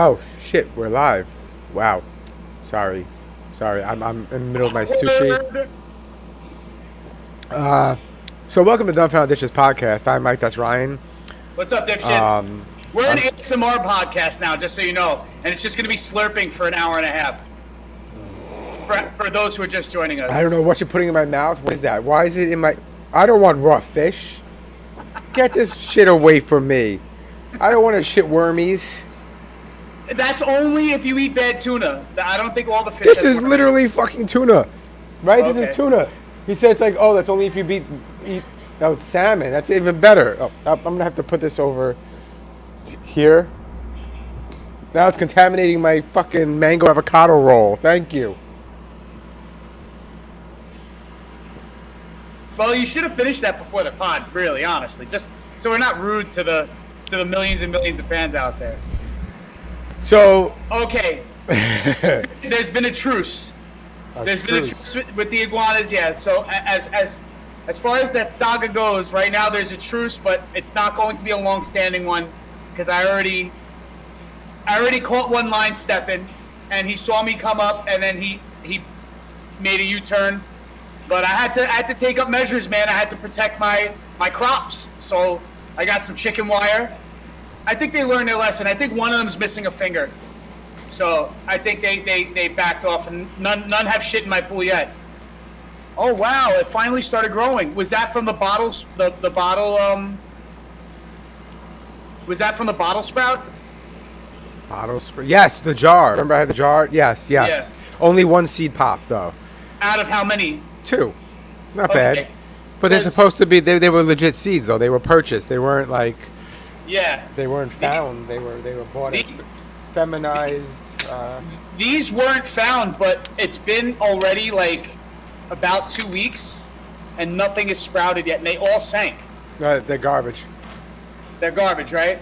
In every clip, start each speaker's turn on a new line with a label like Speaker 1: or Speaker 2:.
Speaker 1: Oh shit, we're live. Wow. Sorry. I'm in the middle of my sushi. So welcome to Dumbfounded Dishes podcast. I'm Mike. That's Ryan.
Speaker 2: What's up, dipshits? We're an
Speaker 1: I'm-
Speaker 2: ASMR podcast now, just so you know, and it's just going to be slurping for an hour and a half. For those who are just joining us.
Speaker 1: I don't know what you're putting in my mouth. What is that? Why is it in my? I don't want raw fish. Get this shit away from me. I don't want to shit wormies.
Speaker 2: That's only if you eat bad tuna. I don't think all the fish.
Speaker 1: This
Speaker 2: has
Speaker 1: is
Speaker 2: worms.
Speaker 1: literally fucking tuna, right?
Speaker 2: Okay.
Speaker 1: This is tuna. He said it's like, oh, that's only if you eat. No, it's salmon. That's even better. Oh, I'm gonna have to put this over here. Now it's contaminating my fucking mango avocado roll. Thank you.
Speaker 2: Well, you should have finished that before the pod. Really, honestly, just so we're not rude to the millions and millions of fans out there.
Speaker 1: So
Speaker 2: Okay. There's been a truce. There's been a truce with the iguanas, yeah. So as far as that saga goes, right now there's a truce, but it's not going to be a long-standing one because I already caught one line stepping, and he saw me come up, and then he made a U-turn. But I had to take up measures, man. I had to protect my crops. So I got some chicken wire. I think they learned their lesson. I think one of them's missing a finger. So I think they backed off, and none have shit in my pool yet. Oh wow! It finally started growing. Was that from the bottles? The bottle? Was that from the bottle sprout?
Speaker 1: bottle spray. Yes, the jar. Remember I had the jar? Yes.
Speaker 2: Yeah.
Speaker 1: Only one seed popped though.
Speaker 2: Out of how many?
Speaker 1: 2. Not
Speaker 2: Okay.
Speaker 1: bad. But they're supposed to be. They were legit seeds though. They were purchased. They weren't like.
Speaker 2: Yeah.
Speaker 1: They weren't found. They were bought as feminized.
Speaker 2: These weren't found, but it's been already like about 2 weeks, and nothing is sprouted yet, and they all sank.
Speaker 1: They're garbage.
Speaker 2: They're garbage, right?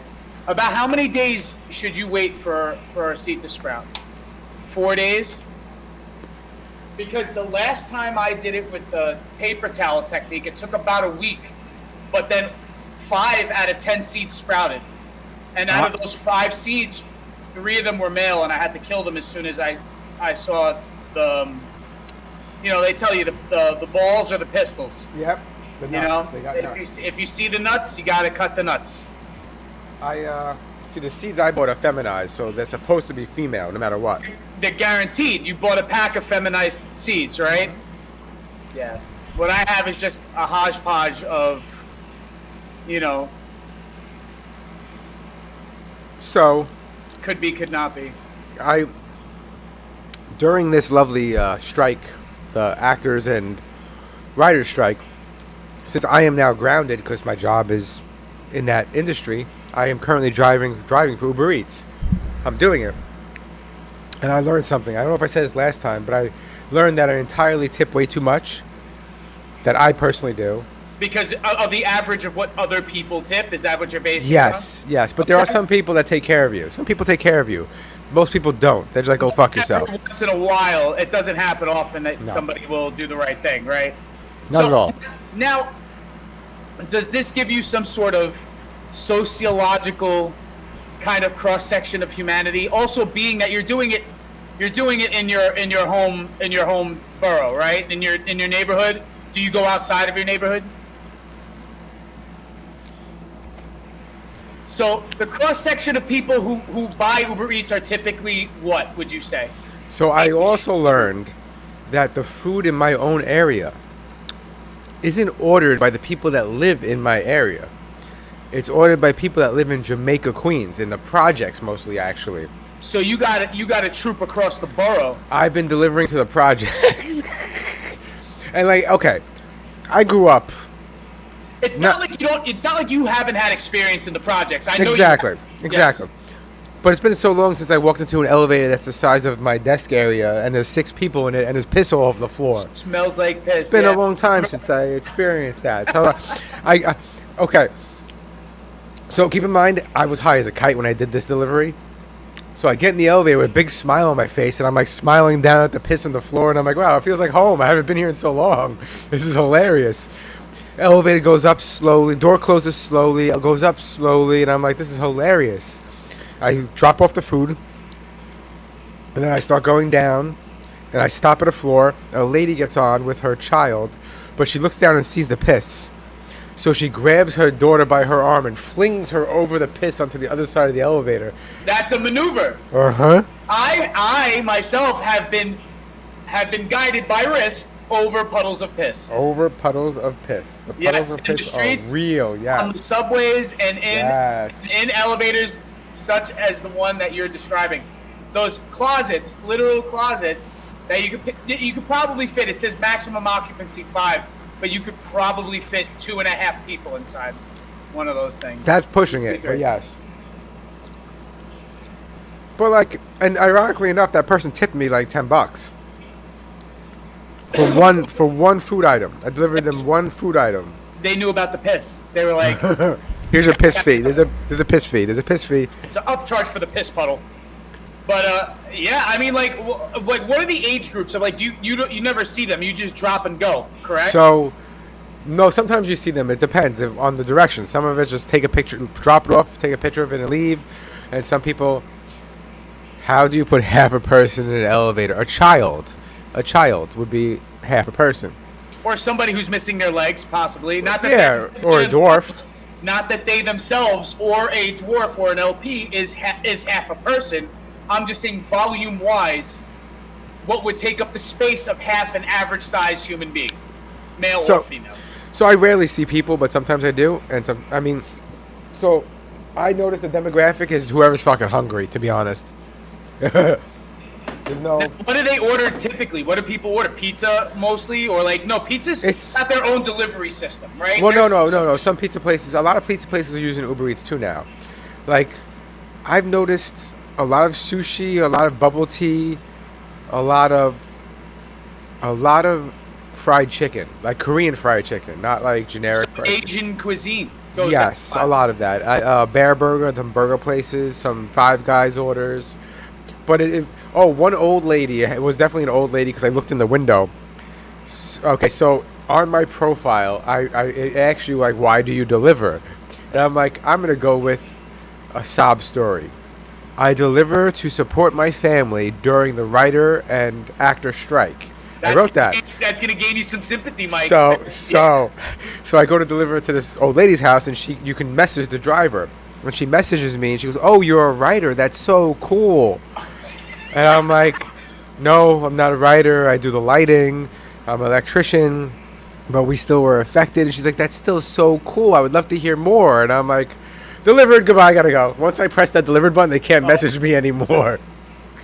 Speaker 2: About how many days should you wait for a seed to sprout? 4 days? Because the last time I did it with the paper towel technique, it took about a week, but then 5 out of 10 seeds sprouted. And out of those 5 seeds, 3 of them were male, and I had to kill them as soon as I saw the, they tell you the balls or the pistols.
Speaker 1: Yep. The nuts. They got nuts.
Speaker 2: If you see the nuts, you got to cut the nuts.
Speaker 1: I see the seeds I bought are feminized, so they're supposed to be female no matter what.
Speaker 2: They're guaranteed. You bought a pack of feminized seeds, right? Yeah. What I have is just a hodgepodge of,
Speaker 1: So,
Speaker 2: could be, could not be.
Speaker 1: during this lovely strike, the actors and writers strike, since I am now grounded because my job is in that industry, I am currently driving for Uber Eats. I'm doing it. And I learned something. I don't know if I said this last time, but I learned that I entirely tip way too much. That I personally do.
Speaker 2: Because of the average of what other people tip? Is that what you're basing
Speaker 1: Yes. But there are some people that take care of you. Some people take care of you. Most people don't. They're just like, go fuck yourself.
Speaker 2: Once in a while, it doesn't happen often that somebody will do the right thing, right?
Speaker 1: Not at all.
Speaker 2: Now, does this give you some sort of sociological kind of cross section of humanity? Also, being that you're doing it in your home borough, right? In your neighborhood. Do you go outside of your neighborhood? So the cross section of people who buy Uber Eats are typically what would you say?
Speaker 1: So I also learned that the food in my own area isn't ordered by the people that live in my area. It's ordered by people that live in Jamaica, Queens, in the projects mostly, actually.
Speaker 2: So you got a troop across the borough.
Speaker 1: I've been delivering to the projects. And okay, I grew up.
Speaker 2: It's not like you haven't had experience in the projects. I know
Speaker 1: Exactly.
Speaker 2: Yes.
Speaker 1: But it's been so long since I walked into an elevator that's the size of my desk area, and there's 6 people in it, and there's piss all over the floor.
Speaker 2: It smells like piss.
Speaker 1: It's been a long time since I experienced that. So, okay. So keep in mind, I was high as a kite when I did this delivery. So I get in the elevator with a big smile on my face, and I'm like smiling down at the piss on the floor, and I'm like, wow, it feels like home. I haven't been here in so long. This is hilarious. Elevator goes up slowly, door closes slowly, goes up slowly, and I'm like, this is hilarious. I drop off the food, and then I start going down, and I stop at a floor. A lady gets on with her child, but she looks down and sees the piss. So she grabs her daughter by her arm and flings her over the piss onto the other side of the elevator.
Speaker 2: That's a maneuver.
Speaker 1: Uh-huh.
Speaker 2: I myself have been guided by wrist over puddles of piss.
Speaker 1: Over puddles of piss. The puddles of piss are real, yes.
Speaker 2: On the subways and in elevators such as the one that you're describing. Those closets, literal closets, that you could probably fit. It says maximum occupancy 5, but you could probably fit 2.5 people inside one of those things.
Speaker 1: That's pushing it, but yes. But like, and ironically enough, that person tipped me like $10 for one food item. I delivered them one food item.
Speaker 2: They knew about the piss. They were like,
Speaker 1: "Here's your piss fee. There's a piss fee. There's a piss fee."
Speaker 2: It's an upcharge for the piss puddle. But yeah, I mean, like what are the age groups of like you never see them? You just drop and go, correct?
Speaker 1: So, no, sometimes you see them. It depends on the direction. Some of it's just take a picture, drop it off, take a picture of it, and leave. And some people, how do you put half a person in an elevator? A child would be half a person.
Speaker 2: Or somebody who's missing their legs, possibly. Not that
Speaker 1: or a dwarf.
Speaker 2: Not that they themselves or a dwarf or an LP is half a person. I'm just saying, volume-wise, what would take up the space of half an average-sized human being, male or female?
Speaker 1: So I rarely see people, but sometimes I do. And so I notice the demographic is whoever's fucking hungry, to be honest. There's no...
Speaker 2: What do they order typically? What do people order? Pizza mostly? Or like, no, pizza's got their own delivery system, right?
Speaker 1: Well, no. Some pizza places, a lot of pizza places are using Uber Eats too now. Like, I've noticed a lot of sushi, a lot of bubble tea, a lot of fried chicken, like Korean fried chicken, not like generic fried
Speaker 2: Asian cuisine.
Speaker 1: Yes, a lot of that. Bear Burger, some burger places, some Five Guys orders. But one old lady, it was definitely an old lady because I looked in the window. Okay, so on my profile, it actually like, why do you deliver? And I'm like, I'm going to go with a sob story. I deliver to support my family during the writer and actor strike. I wrote that.
Speaker 2: That's going to gain you some sympathy, Mike.
Speaker 1: So I go to deliver to this old lady's house, and you can message the driver. When she messages me, and she goes, "Oh, you're a writer. That's so cool." And I'm like, "No, I'm not a writer. I do the lighting. I'm an electrician." But we still were affected. And she's like, "That's still so cool. I would love to hear more." And I'm like, "Delivered. Goodbye. I gotta go." Once I press that delivered button, they can't message me anymore.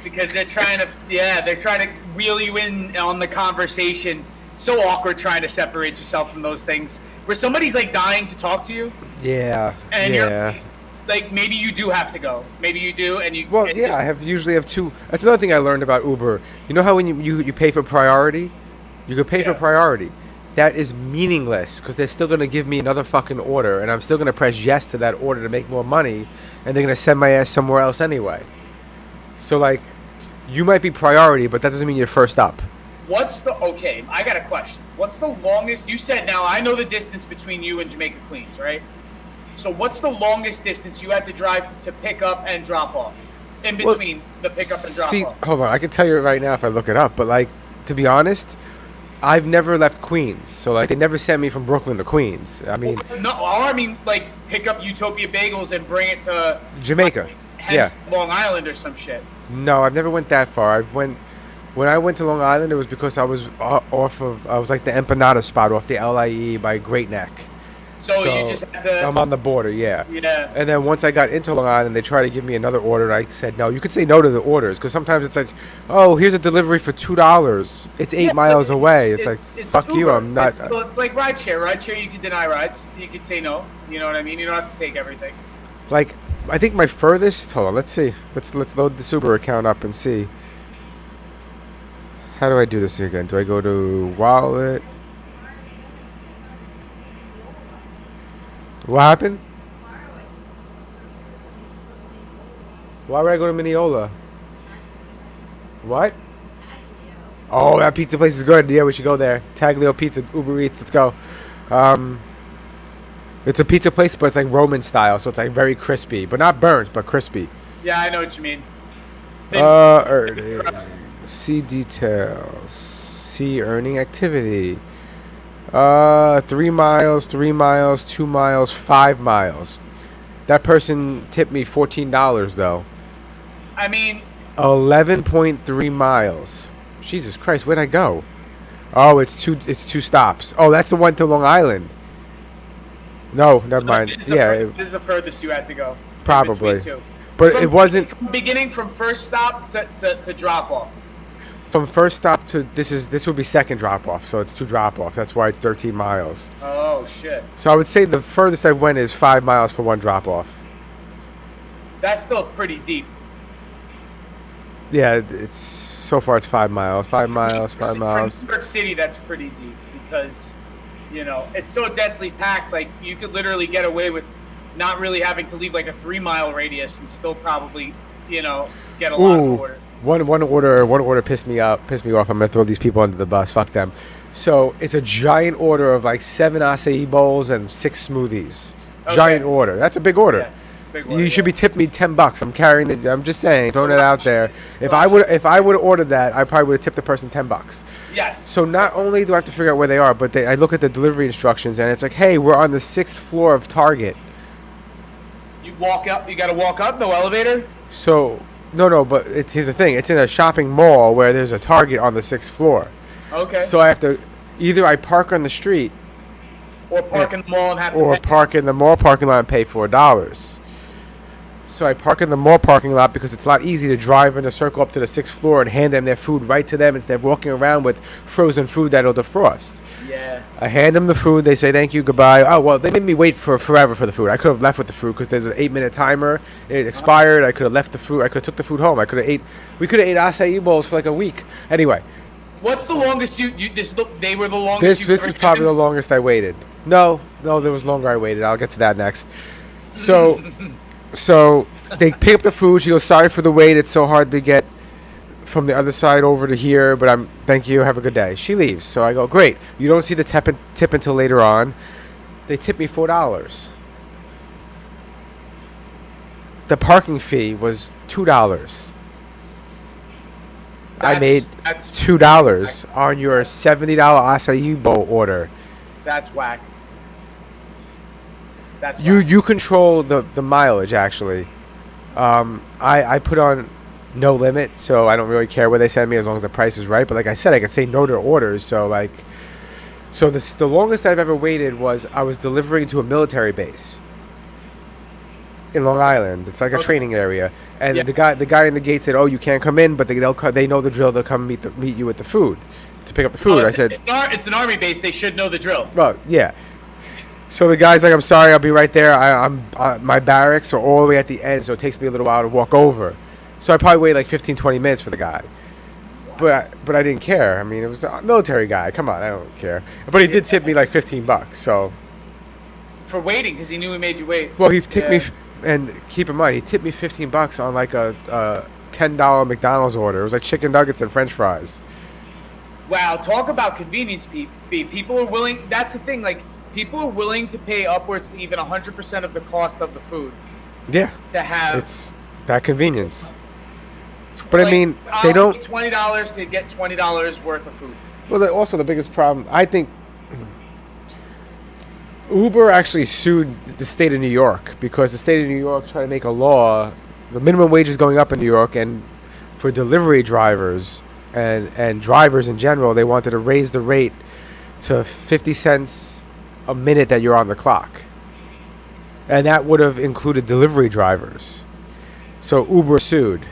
Speaker 2: Because they're trying to reel you in on the conversation. So awkward trying to separate yourself from those things. Where somebody's like dying to talk to you.
Speaker 1: Yeah.
Speaker 2: And you're like, maybe you do have to go. Maybe you do, and you.
Speaker 1: Well, yeah, I usually have two. That's another thing I learned about Uber. You know how when you pay for priority, you could pay for priority. That is meaningless because they're still gonna give me another fucking order, and I'm still gonna press yes to that order to make more money, and they're gonna send my ass somewhere else anyway. So like, you might be priority, but that doesn't mean you're first up.
Speaker 2: Okay, I got a question. What's the longest, you said, now I know the distance between you and Jamaica Queens, right? So what's the longest distance you have to drive to pick up and drop off? In between the pickup and drop off?
Speaker 1: Hold on, I can tell you right now if I look it up, but like, to be honest, I've never left Queens. So like, they never sent me from Brooklyn to Queens. I mean...
Speaker 2: like, pick up Utopia Bagels and bring it to...
Speaker 1: Jamaica.
Speaker 2: Long Island or some shit.
Speaker 1: No, I've never went that far. When I went to Long Island, it was because I was I was like the empanada spot off the LIE by Great Neck.
Speaker 2: So you just had to...
Speaker 1: I'm on the border, yeah.
Speaker 2: Yeah.
Speaker 1: And then once I got into Long Island, they tried to give me another order, and I said no. You could say no to the orders, because sometimes it's like, oh, here's a delivery for $2. It's 8 miles away. It's like, fuck
Speaker 2: Uber.
Speaker 1: you, I'm not...
Speaker 2: It's like rideshare. Rideshare, you can deny rides. You can say no. You know what I mean? You don't have to take everything.
Speaker 1: Like... I think my furthest... Hold on, let's see. Let's load the Uber account up and see. How do I do this again? Do I go to wallet? What happened? Why would I go to Mineola? What? Oh, that pizza place is good. Yeah, we should go there. Taglio Pizza, Uber Eats. Let's go. It's a pizza place, but it's like Roman style, so it's like very crispy, but not burnt, but crispy.
Speaker 2: Yeah, I know what you mean.
Speaker 1: Earnings. See details. See earning activity. 3 miles, 3 miles, 2 miles, 5 miles. That person tipped me $14 though.
Speaker 2: I mean,
Speaker 1: 11.3 miles. Jesus Christ, where'd I go? Oh, it's two stops. Oh, that's the one to Long Island. No, never mind.
Speaker 2: This is the furthest you had to go.
Speaker 1: Probably.
Speaker 2: Two.
Speaker 1: But it wasn't
Speaker 2: from beginning from first stop to drop off.
Speaker 1: from first stop to this would be second drop off, so it's 2 drop offs. That's why it's 13 miles.
Speaker 2: Oh shit.
Speaker 1: So I would say the furthest I went is 5 miles for 1 drop off.
Speaker 2: That's still pretty deep.
Speaker 1: Yeah, it's so far it's 5 miles. 5 miles, 5 miles.
Speaker 2: For New York City, that's pretty deep because, it's so densely packed. Like you could literally get away with not really having to leave like a 3-mile radius and still probably, get a lot of orders.
Speaker 1: One order pissed me off. I'm gonna throw these people under the bus. Fuck them. So it's a giant order of like 7 acai bowls and 6 smoothies. Okay. Giant order. That's a big order. Yeah. You should be tipping me $10. I'm carrying it. I'm just saying, throwing it out there. If I would have ordered that, I probably would have tipped the person $10.
Speaker 2: Yes.
Speaker 1: So not only do I have to figure out where they are, but I look at the delivery instructions and it's like, hey, we're on the 6th floor of Target.
Speaker 2: You walk up. You got to walk up. No elevator.
Speaker 1: So no. But here's the thing. It's in a shopping mall where there's a Target on the 6th floor.
Speaker 2: Okay.
Speaker 1: So I have to either I park on the street,
Speaker 2: or park in the mall and have to
Speaker 1: or
Speaker 2: pay.
Speaker 1: Park in the mall parking lot and pay $4. So I park in the mall parking lot because it's a lot easier to drive in a circle up to the 6th floor and hand them their food right to them instead of walking around with frozen food that'll defrost.
Speaker 2: Yeah.
Speaker 1: I hand them the food. They say thank you, goodbye. Oh well, they made me wait for forever for the food. I could have left with the food because there's an 8-minute timer. It expired. I could have left the food. I could have took the food home. We could have ate acai bowls for like a week. Anyway.
Speaker 2: What's the longest they were the longest?
Speaker 1: This is probably the longest I waited. No, there was longer I waited. I'll get to that next. So they pick up the food. She goes, sorry for the wait. It's so hard to get from the other side over to here, but thank you. Have a good day. She leaves. So I go, great. You don't see the tip until later on. They tip me $4. The parking fee was $2. I made $2 on your $70 acai bowl order.
Speaker 2: That's whack.
Speaker 1: You control the mileage actually. I put on no limit, so I don't really care where they send me as long as the price is right. But like I said, I can say no to orders. So the longest I've ever waited was I was delivering to a military base in Long Island. It's like a training area, and the guy in the gate said, "Oh, you can't come in," but they know the drill. They'll come meet you with the food to pick up the food. I said,
Speaker 2: "It's an army base. They should know the drill."
Speaker 1: Well, yeah. So the guy's like, I'm sorry, I'll be right there. My barracks are all the way at the end, so it takes me a little while to walk over. So I probably waited like 15, 20 minutes for the guy. But I didn't care. I mean, it was a military guy. Come on, I don't care. But he did tip me like $15, so.
Speaker 2: For waiting, because he knew he made you wait.
Speaker 1: Well, he tipped me, and keep in mind, he tipped me $15 on like a $10 McDonald's order. It was like chicken nuggets and French fries.
Speaker 2: Wow, talk about convenience fee. People are willing, that's the thing, like, people are willing to pay upwards to even 100% of the cost of the food.
Speaker 1: Yeah.
Speaker 2: To have.
Speaker 1: It's that convenience. But I mean, they don't.
Speaker 2: $20 to get $20 worth of food.
Speaker 1: Well, also the biggest problem, I think, Uber actually sued the state of New York because the state of New York tried to make a law. The minimum wage is going up in New York, and for delivery drivers and drivers in general, they wanted to raise the rate to 50 cents a minute that you're on the clock, and that would have included delivery drivers. So Uber sued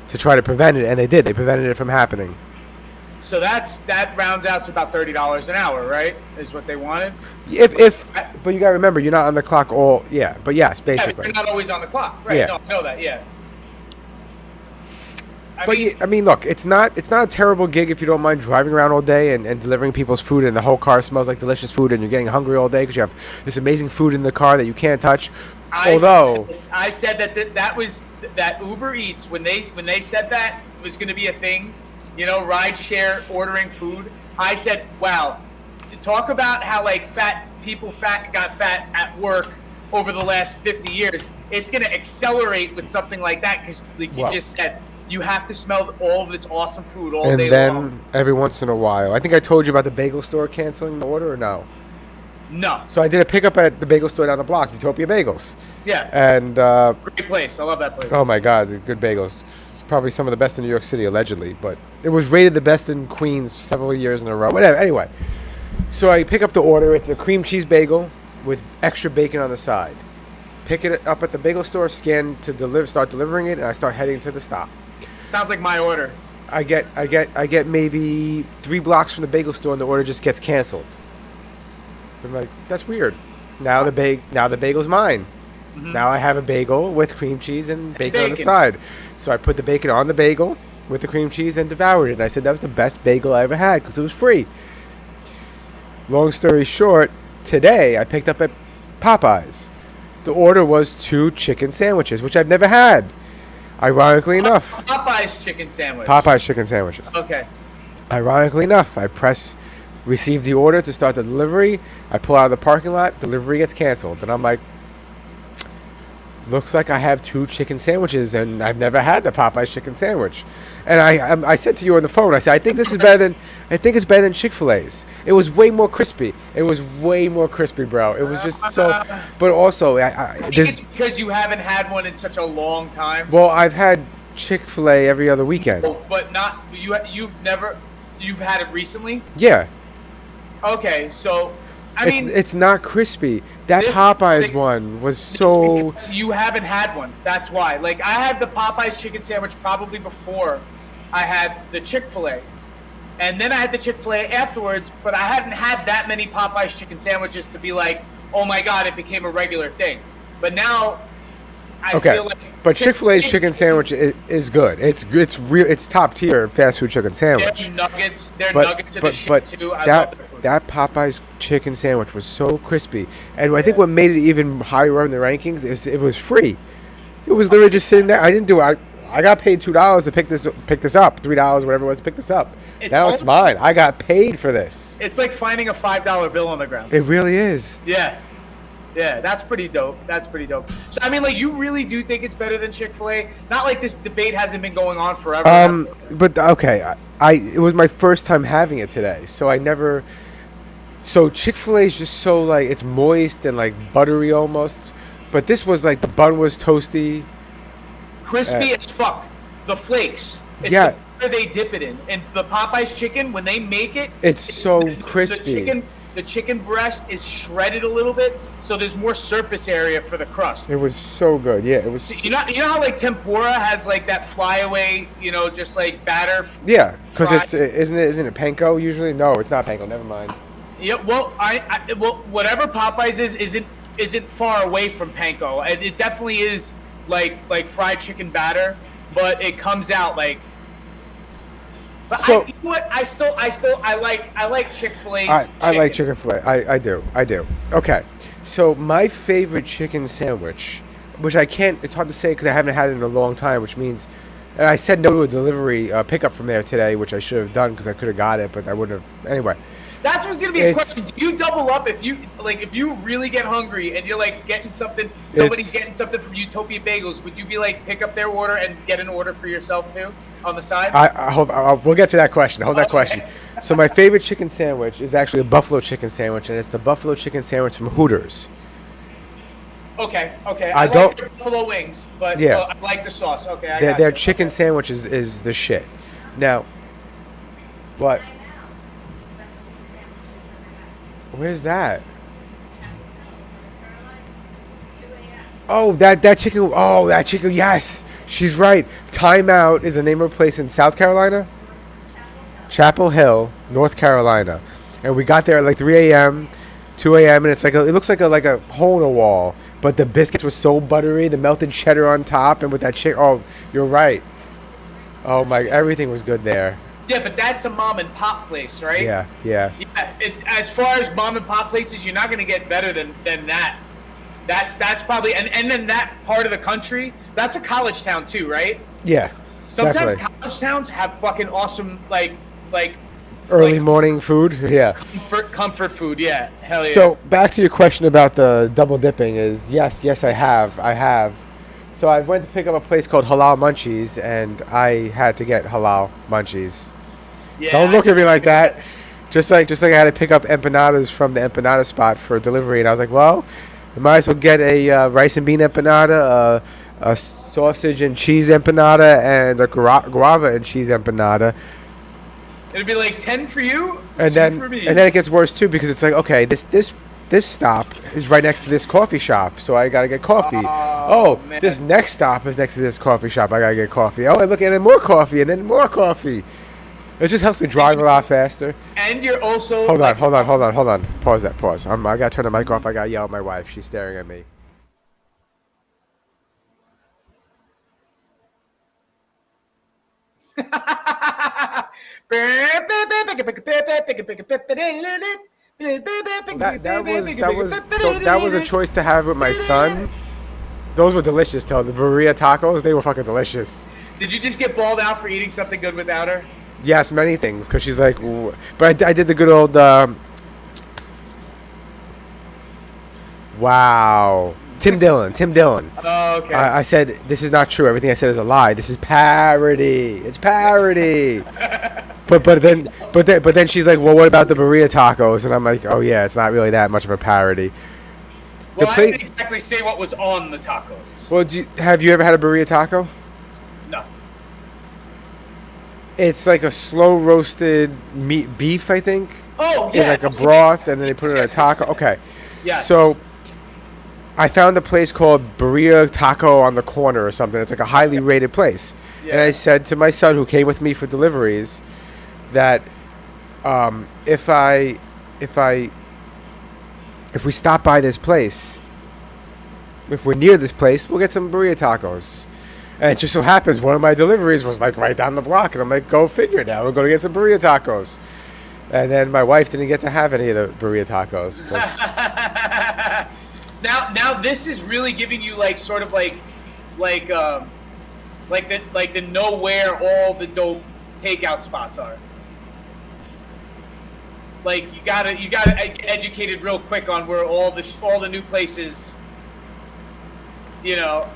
Speaker 1: to try to prevent it, and they did. They prevented it from happening.
Speaker 2: So that rounds out to about $30 an hour, right? Is what they wanted.
Speaker 1: But you gotta remember, you're not on the clock all. Yeah, but yes, basically.
Speaker 2: Yeah, you're not always on the clock, right?
Speaker 1: Yeah.
Speaker 2: No, I know that. Yeah.
Speaker 1: I mean, look, it's not a terrible gig if you don't mind driving around all day and delivering people's food, and the whole car smells like delicious food, and you're getting hungry all day because you have this amazing food in the car that you can't touch. I
Speaker 2: said that Uber Eats when they said that was going to be a thing, ride share ordering food. I said, wow, talk about how like fat people got fat at work over the last 50 years. it's gonna accelerate with something like that because, like you just said, you have to smell all of this awesome food all day long.
Speaker 1: And then every once in a while, I think I told you about the bagel store canceling the order, or no?
Speaker 2: No.
Speaker 1: So I did a pickup at the bagel store down the block, Utopia Bagels.
Speaker 2: Yeah.
Speaker 1: And
Speaker 2: great place. I love that place.
Speaker 1: Oh my God, good bagels. Probably some of the best in New York City, allegedly, but it was rated the best in Queens several years in a row. Whatever. Anyway, so I pick up the order. It's a cream cheese bagel with extra bacon on the side. Pick it up at the bagel store, scan to start delivering it, and I start heading to the stop.
Speaker 2: Sounds like my order.
Speaker 1: I get maybe 3 blocks from the bagel store, and the order just gets canceled. I'm like, that's weird. Now the bagel's mine. Mm-hmm. Now I have a bagel with cream cheese and bacon on the side. So I put the bacon on the bagel with the cream cheese and devoured it. And I said that was the best bagel I ever had because it was free. Long story short, today I picked up at Popeyes. The order was 2 chicken sandwiches, which I've never had. Ironically enough.
Speaker 2: Popeyes chicken sandwich.
Speaker 1: Popeyes chicken sandwiches.
Speaker 2: Okay.
Speaker 1: Ironically enough, I receive the order to start the delivery. I pull out of the parking lot. Delivery gets canceled. And I'm like, looks like I have 2 chicken sandwiches, and I've never had the Popeyes chicken sandwich. And I said to you on the phone, I said, I think it's better than Chick-fil-A's. It was way more crispy. It was way more crispy, bro. It was just so. But also, I
Speaker 2: think it's because you haven't had one in such a long time.
Speaker 1: Well, I've had Chick-fil-A every other weekend.
Speaker 2: But not you've had it recently.
Speaker 1: Yeah.
Speaker 2: Okay, so. I mean,
Speaker 1: it's not crispy. That Popeyes one was so.
Speaker 2: You haven't had one. That's why. Like, I had the Popeyes chicken sandwich probably before I had the Chick-fil-A. And then I had the Chick-fil-A afterwards, but I hadn't had that many Popeyes chicken sandwiches to be like, oh my God, it became a regular thing. But now, I feel like.
Speaker 1: But Chick-fil-A's chicken sandwich is good. It's top tier fast food chicken sandwich.
Speaker 2: Their nuggets in the shit too. I love their food.
Speaker 1: That Popeyes chicken sandwich was so crispy, and I think what made it even higher in the rankings is it was free. It was literally just sitting there. I didn't do it. I got paid $2 to pick this up, $3, whatever it was, to pick this up. Now it's mine. I got paid for this.
Speaker 2: It's like finding a $5 bill on the ground.
Speaker 1: It really is.
Speaker 2: Yeah. Yeah, that's pretty dope. So, I mean, like, you really do think it's better than Chick-fil-A? Not like this debate hasn't been going on forever.
Speaker 1: But, okay, it was my first time having it today, so I never... So, Chick-fil-A is just so, like, it's moist and, like, buttery almost. But this was, like, the bun was toasty.
Speaker 2: Crispy as fuck. The flakes. It's the butter they dip it in. And the Popeyes chicken, when they make it...
Speaker 1: It's so crispy.
Speaker 2: The chicken breast is shredded a little bit, so there's more surface area for the crust.
Speaker 1: It was so good. Yeah, it was.
Speaker 2: So you know how like tempura has like that flyaway, just like batter.
Speaker 1: Yeah, because isn't it panko usually? No, it's not panko. Never mind.
Speaker 2: Yeah, well, whatever Popeyes isn't far away from panko. It definitely is like fried chicken batter, but it comes out like. But
Speaker 1: so,
Speaker 2: you know what? I like Chick-fil-A's.
Speaker 1: I like Chick-fil-A. I do. Okay. So my favorite chicken sandwich, which it's hard to say because I haven't had it in a long time, which means, and I said no to a delivery pickup from there today, which I should have done because I could have got it, but I wouldn't have. Anyway.
Speaker 2: That's what's gonna be a question. Do you double up if you really get hungry and you're like getting something, somebody's getting something from Utopia Bagels? Would you be like pick up their order and get an order for yourself too on the side?
Speaker 1: We'll get to that question. Hold that question. So my favorite chicken sandwich is actually a buffalo chicken sandwich, and it's the buffalo chicken sandwich from Hooters.
Speaker 2: Okay. I like their buffalo wings, but I like the sauce. Okay,
Speaker 1: their chicken sandwich is the shit. Now, what? Where's that? Oh, that chicken. Oh, that chicken. Yes, she's right. Time Out is the name of a place in South Carolina. Chapel Hill, North Carolina, and we got there at like 3 a.m., 2 a.m., and it looks like a hole in a wall. But the biscuits were so buttery, the melted cheddar on top, and with that chicken. Oh, you're right. Oh my, everything was good there.
Speaker 2: Yeah, but that's a mom and pop place, right?
Speaker 1: Yeah.
Speaker 2: As far as mom and pop places, you're not going to get better than that. That's probably and then that part of the country, that's a college town too, right?
Speaker 1: Yeah.
Speaker 2: Sometimes
Speaker 1: definitely.
Speaker 2: College towns have fucking awesome like
Speaker 1: Early morning food. Yeah.
Speaker 2: Comfort food. Yeah. Hell yeah.
Speaker 1: So back to your question about the double dipping is yes I have. So I went to pick up a place called Halal Munchies, and I had to get halal munchies.
Speaker 2: Yeah,
Speaker 1: Don't look at me like that. Just like I had to pick up empanadas from the empanada spot for delivery, and I was like, well, I might as well get a rice and bean empanada, a sausage and cheese empanada, and a guava and cheese empanada.
Speaker 2: It'd be like 10 for you,
Speaker 1: and
Speaker 2: 2
Speaker 1: then
Speaker 2: for me.
Speaker 1: And then it gets worse too, because it's like, okay, this stop is right next to this coffee shop, so I gotta get coffee.
Speaker 2: Man.
Speaker 1: This next stop is next to this coffee shop, I gotta get coffee. Oh, and look, and then more coffee, and then more coffee. It just helps me drive a lot faster.
Speaker 2: And you're also...
Speaker 1: Hold on. Pause that. I gotta turn the mic off. I gotta yell at my wife. She's staring at me. That was a choice to have with my son. Those were delicious, though. The burrito tacos, they were fucking delicious.
Speaker 2: Did you just get balled out for eating something good without her?
Speaker 1: Yes, many things, because she's like... Ooh. But I did the good old... Wow. Tim Dillon.
Speaker 2: Oh, okay.
Speaker 1: I said, this is not true. Everything I said is a lie. This is parody. It's parody. but then she's like, well, what about the burrito tacos? And I'm like, oh, yeah, it's not really that much of a parody.
Speaker 2: Well, I didn't exactly say what was on the tacos.
Speaker 1: Well, have you ever had a burrito taco?
Speaker 2: No.
Speaker 1: It's like a slow roasted beef, I think.
Speaker 2: Oh, yeah.
Speaker 1: In like a broth, and then they put it in a taco. Yes. Okay.
Speaker 2: Yes.
Speaker 1: So I found a place called Burrito Taco on the corner or something. It's like a highly rated place. Yeah. And I said to my son, who came with me for deliveries, that if we stop by this place, if we're near this place, we'll get some burrito tacos. And it just so happens one of my deliveries was like right down the block, and I'm like, go figure it out. We're going to get some burrito tacos. And then my wife didn't get to have any of the burrito tacos.
Speaker 2: Now this is really giving you like sort of like the know where all the dope takeout spots are. Like you gotta get educated real quick on where all the new places, you know,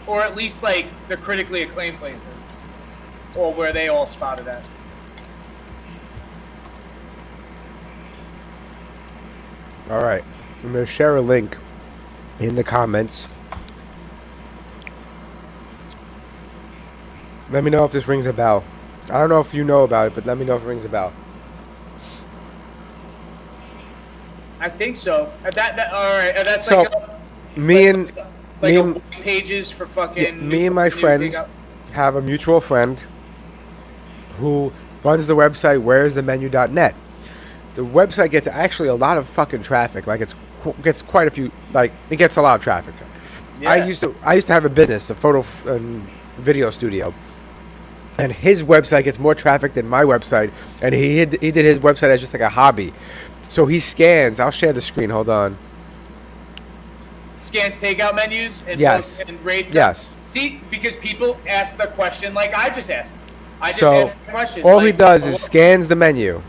Speaker 2: or at least like the critically acclaimed places, or where they all spotted at.
Speaker 1: All right, I'm gonna share a link in the comments. Let me know if this rings a bell. I don't know if you know about it, but let me know if it rings a bell.
Speaker 2: I think so. All right. That's
Speaker 1: so,
Speaker 2: like pages for fucking.
Speaker 1: Me and my friend have a mutual friend who runs the website where'sthemenu.net. The website gets actually a lot of fucking traffic. Like it gets quite a few. Like it gets a lot of traffic. Yeah. I used to have a business, a photo and video studio, and his website gets more traffic than my website. And he did his website as just like a hobby. So he scans. I'll share the screen. Hold on.
Speaker 2: Scans takeout menus and
Speaker 1: yes,
Speaker 2: and rates them.
Speaker 1: Yes.
Speaker 2: See, because people ask the question like I just asked. Asked the question.
Speaker 1: All he does is scans the menu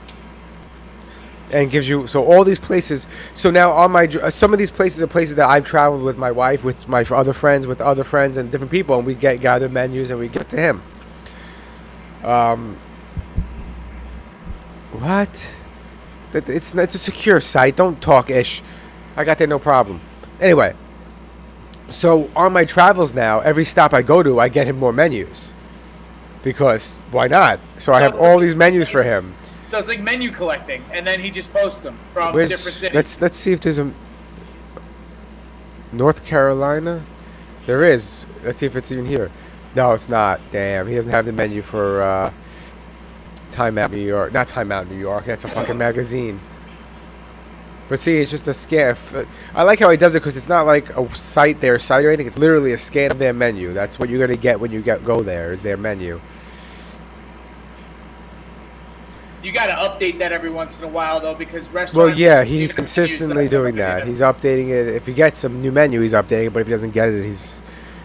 Speaker 1: and gives you. So all these places. So now on my some of these places are places that I've traveled with my wife, with my other friends, and different people, and we gather menus and we get to him. What? It's a secure site. Don't talk ish. I got there no problem. Anyway, so on my travels now, every stop I go to, I get him more menus. Because why not? So I have all these menus for him.
Speaker 2: So it's like menu collecting, and then he just posts them from different cities.
Speaker 1: Let's see if there's a North Carolina. There is. Let's see if it's even here. No, it's not. Damn, he doesn't have the menu for Time Out New York. Not Time Out New York. That's a fucking magazine. But see, it's just a scan. I like how he does it because it's not like a site or anything. It's literally a scan of their menu. That's what you're gonna get when you go there. Is their menu.
Speaker 2: You got to update that every once in a while, though, because restaurants...
Speaker 1: Well, yeah, he's consistently doing that. He's updating it. If he gets some new menu, he's updating it. But if he doesn't get it, he's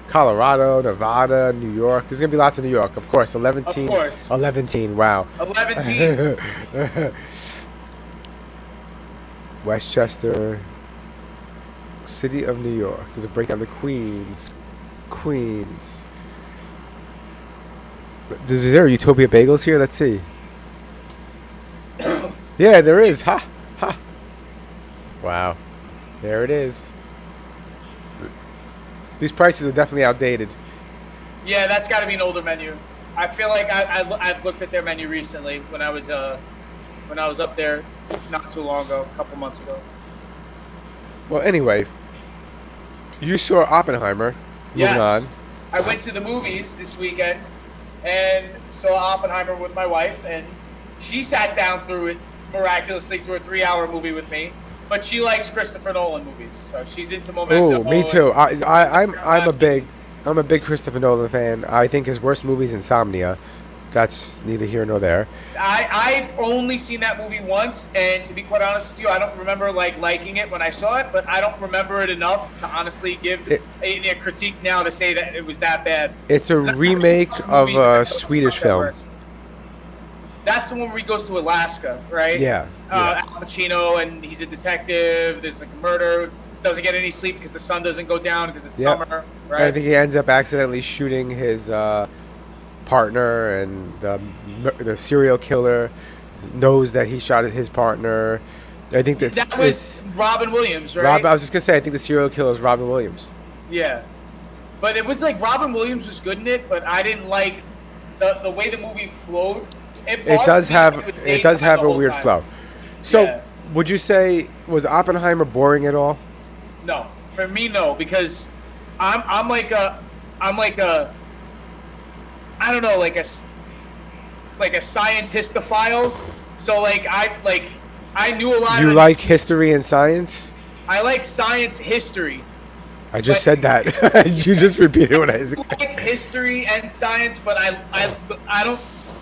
Speaker 1: Colorado, Nevada, New York. There's gonna be lots of New York, of course. 11
Speaker 2: Of
Speaker 1: teen.
Speaker 2: course.
Speaker 1: 11 teen. Wow.
Speaker 2: 11 team.
Speaker 1: Westchester, City of New York. There's a breakdown of Queens. Queens. Is there Utopia Bagels here? Let's see. Yeah, there is. Ha! Ha! Wow. There it is. These prices are definitely outdated.
Speaker 2: Yeah, that's got to be an older menu. I feel like I've looked at their menu recently when I was up there not too long ago, a couple months ago.
Speaker 1: Well, anyway, you saw Oppenheimer. Moving
Speaker 2: Yes.
Speaker 1: on.
Speaker 2: I went to the movies this weekend and saw Oppenheimer with my wife, and she sat down through it miraculously through a 3-hour movie with me. But she likes Christopher Nolan movies, so she's into Memento.
Speaker 1: Oh, me too. I'm a big Christopher Nolan fan. I think his worst movie is Insomnia. That's neither here nor there.
Speaker 2: I only seen that movie once, and to be quite honest with you, I don't remember liking it when I saw it, but I don't remember it enough to honestly give a critique now to say that it was that bad.
Speaker 1: It's a remake of a Swedish film.
Speaker 2: That's the one where he goes to Alaska, right?
Speaker 1: Yeah.
Speaker 2: Al Pacino, and he's a detective. There's like a murder. Doesn't get any sleep because the sun doesn't go down because it's summer, right?
Speaker 1: I think he ends up accidentally shooting his partner, and the serial killer knows that he shot at his partner. I think
Speaker 2: that was Robin Williams, right?
Speaker 1: I was just gonna say, I think the serial killer is Robin Williams.
Speaker 2: Yeah, but it was like Robin Williams was good in it, but I didn't like the way the movie flowed. It does have
Speaker 1: a weird flow. So, would you say, was Oppenheimer boring at all?
Speaker 2: No, for me, no, because I'm like a I don't know, like a scientistophile. So I knew a lot.
Speaker 1: You like history and science?
Speaker 2: I like science history.
Speaker 1: I just said that. You just repeated what I said.
Speaker 2: I like history and science, but I don't.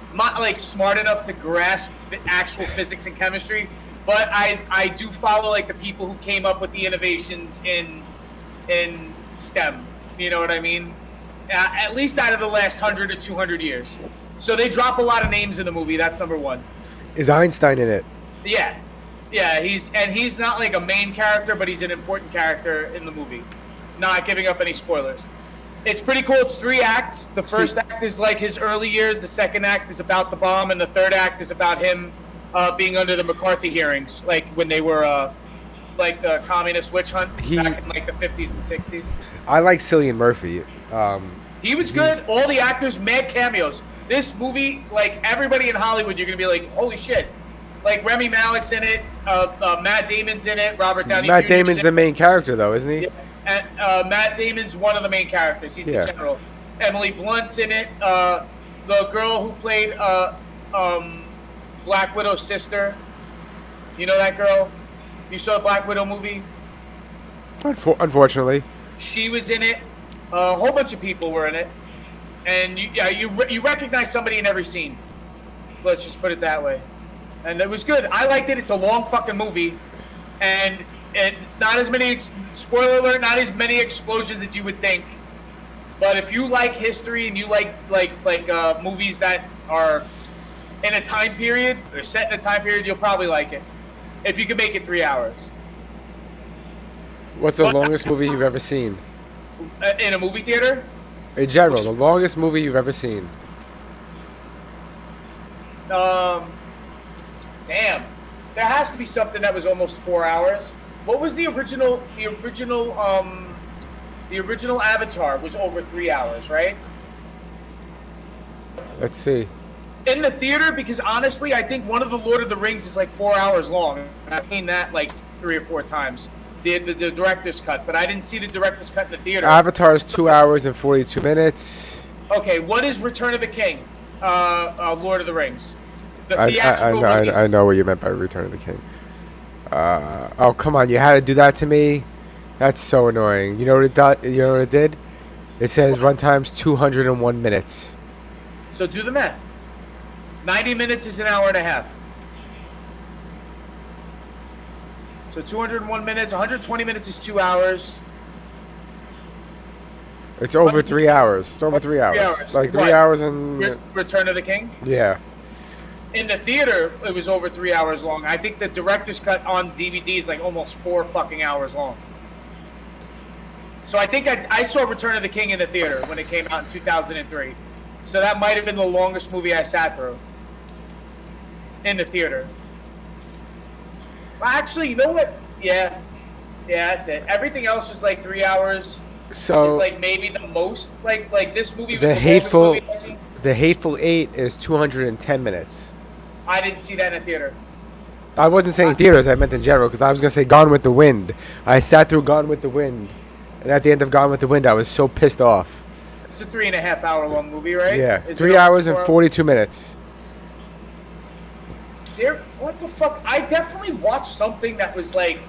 Speaker 2: I'm not like smart enough to grasp actual physics and chemistry, but I do follow like the people who came up with the innovations in STEM. You know what I mean? At least out of the last 100 to 200 years. So they drop a lot of names in the movie. That's number one.
Speaker 1: Is Einstein in it?
Speaker 2: Yeah. He's not like a main character, but he's an important character in the movie. Not giving up any spoilers. It's pretty cool. It's 3 acts. The first act is like his early years. The second act is about the bomb, and the third act is about him being under the McCarthy hearings, like when they were like the communist witch hunt back in like the 50s and 60s.
Speaker 1: I like Cillian Murphy.
Speaker 2: He was good. All the actors, mad cameos. This movie, like everybody in Hollywood, you're gonna be like, holy shit. Like Remy Malek's in it. Matt Damon's in it. Robert Downey Jr.
Speaker 1: Matt Damon's the main character, though, isn't he?
Speaker 2: Yeah. And Matt Damon's one of the main characters. He's the general. Emily Blunt's in it. The girl who played Black Widow's sister. You know that girl? You saw the Black Widow movie?
Speaker 1: Unfortunately.
Speaker 2: She was in it. A whole bunch of people were in it. And you recognize somebody in every scene. Let's just put it that way. And it was good. I liked it. It's a long fucking movie. And it's not as many, spoiler alert, not as many explosions as you would think. But if you like history and you like movies that are in a time period, or set in a time period, you'll probably like it. If you can make it 3 hours.
Speaker 1: What's the longest movie you've ever seen?
Speaker 2: In a movie theater?
Speaker 1: In general, the longest movie you've ever seen.
Speaker 2: Damn. There has to be something that was almost 4 hours. What was the original? The original Avatar was over 3 hours, right?
Speaker 1: Let's see.
Speaker 2: In the theater, because honestly, I think one of the Lord of the Rings is like 4 hours long. I've seen that like 3 or 4 times. The director's cut, but I didn't see the director's cut in the theater.
Speaker 1: Avatar is 2 hours and 42 minutes.
Speaker 2: Okay, what is Return of the King? Lord of the Rings. The theatrical release.
Speaker 1: I know what you meant by Return of the King. Oh, come on. You had to do that to me? That's so annoying. You know what it did? It says runtime's 201 minutes.
Speaker 2: So do the math. 90 minutes is an hour and a half. So 201 minutes, 120 minutes is 2 hours.
Speaker 1: It's over 3 hours. It's over 3 hours. Like 3 hours and...
Speaker 2: Return of the King?
Speaker 1: Yeah.
Speaker 2: In the theater, it was over 3 hours long. I think the director's cut on DVD is like almost 4 fucking hours long. So I think I saw Return of the King in the theater when it came out in 2003. So that might have been the longest movie I sat through. In the theater. Well, actually, you know what? Yeah. Yeah, that's it. Everything else is like 3 hours.
Speaker 1: So
Speaker 2: it's like maybe the most like this movie was
Speaker 1: the
Speaker 2: Hateful
Speaker 1: movie I've seen. The Hateful Eight is 210 minutes.
Speaker 2: I didn't see that in a theater.
Speaker 1: I wasn't saying theaters, I meant in general, because I was gonna say Gone with the Wind. I sat through Gone with the Wind, and at the end of Gone with the Wind, I was so pissed off.
Speaker 2: It's a 3.5 hour long movie, right?
Speaker 1: Yeah, 3 hours and 42 minutes.
Speaker 2: What the fuck? I definitely watched something that was like,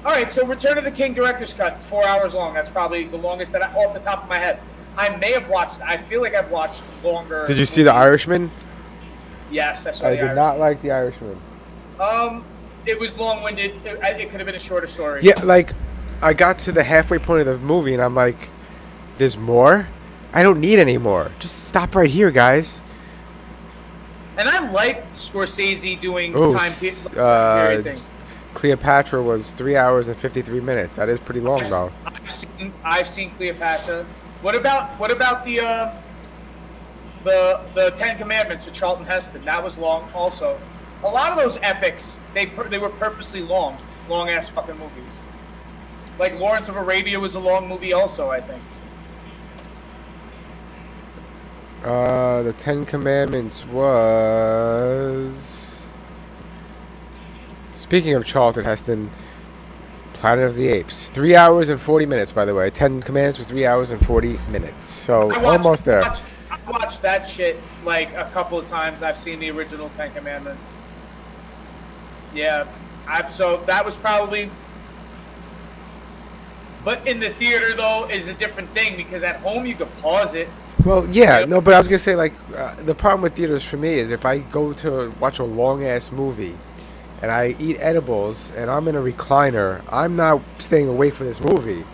Speaker 2: all right, so Return of the King director's cut, 4 hours long. That's probably the longest that off the top of my head. I may have watched. I feel like I've watched longer.
Speaker 1: Did you see The Irishman?
Speaker 2: Yes, I saw The Irishman.
Speaker 1: I did not like The Irishman.
Speaker 2: It was long-winded. It could have been a shorter story.
Speaker 1: Yeah, like, I got to the halfway point of the movie, and I'm like, there's more? I don't need any more. Just stop right here, guys.
Speaker 2: And I like Scorsese doing time period things.
Speaker 1: Cleopatra was 3 hours and 53 minutes. That is pretty long, though.
Speaker 2: I've seen Cleopatra. What about the Ten Commandments with Charlton Heston? That was long, also. A lot of those epics, they were purposely long ass fucking movies. Like Lawrence of Arabia was a long movie, also. I think.
Speaker 1: The Ten Commandments was... Speaking of Charlton Heston, Planet of the Apes. 3 hours and 40 minutes, by the way. 10 Commandments was 3 hours and 40 minutes. So, almost there.
Speaker 2: I watched that shit like a couple of times. I've seen the original Ten Commandments. Yeah. So that was probably... But in the theater, though, is a different thing because at home you could pause it.
Speaker 1: Well, yeah, no, but I was going to say, like, the problem with theaters for me is if I go to watch a long-ass movie and I eat edibles and I'm in a recliner, I'm not staying awake for this movie.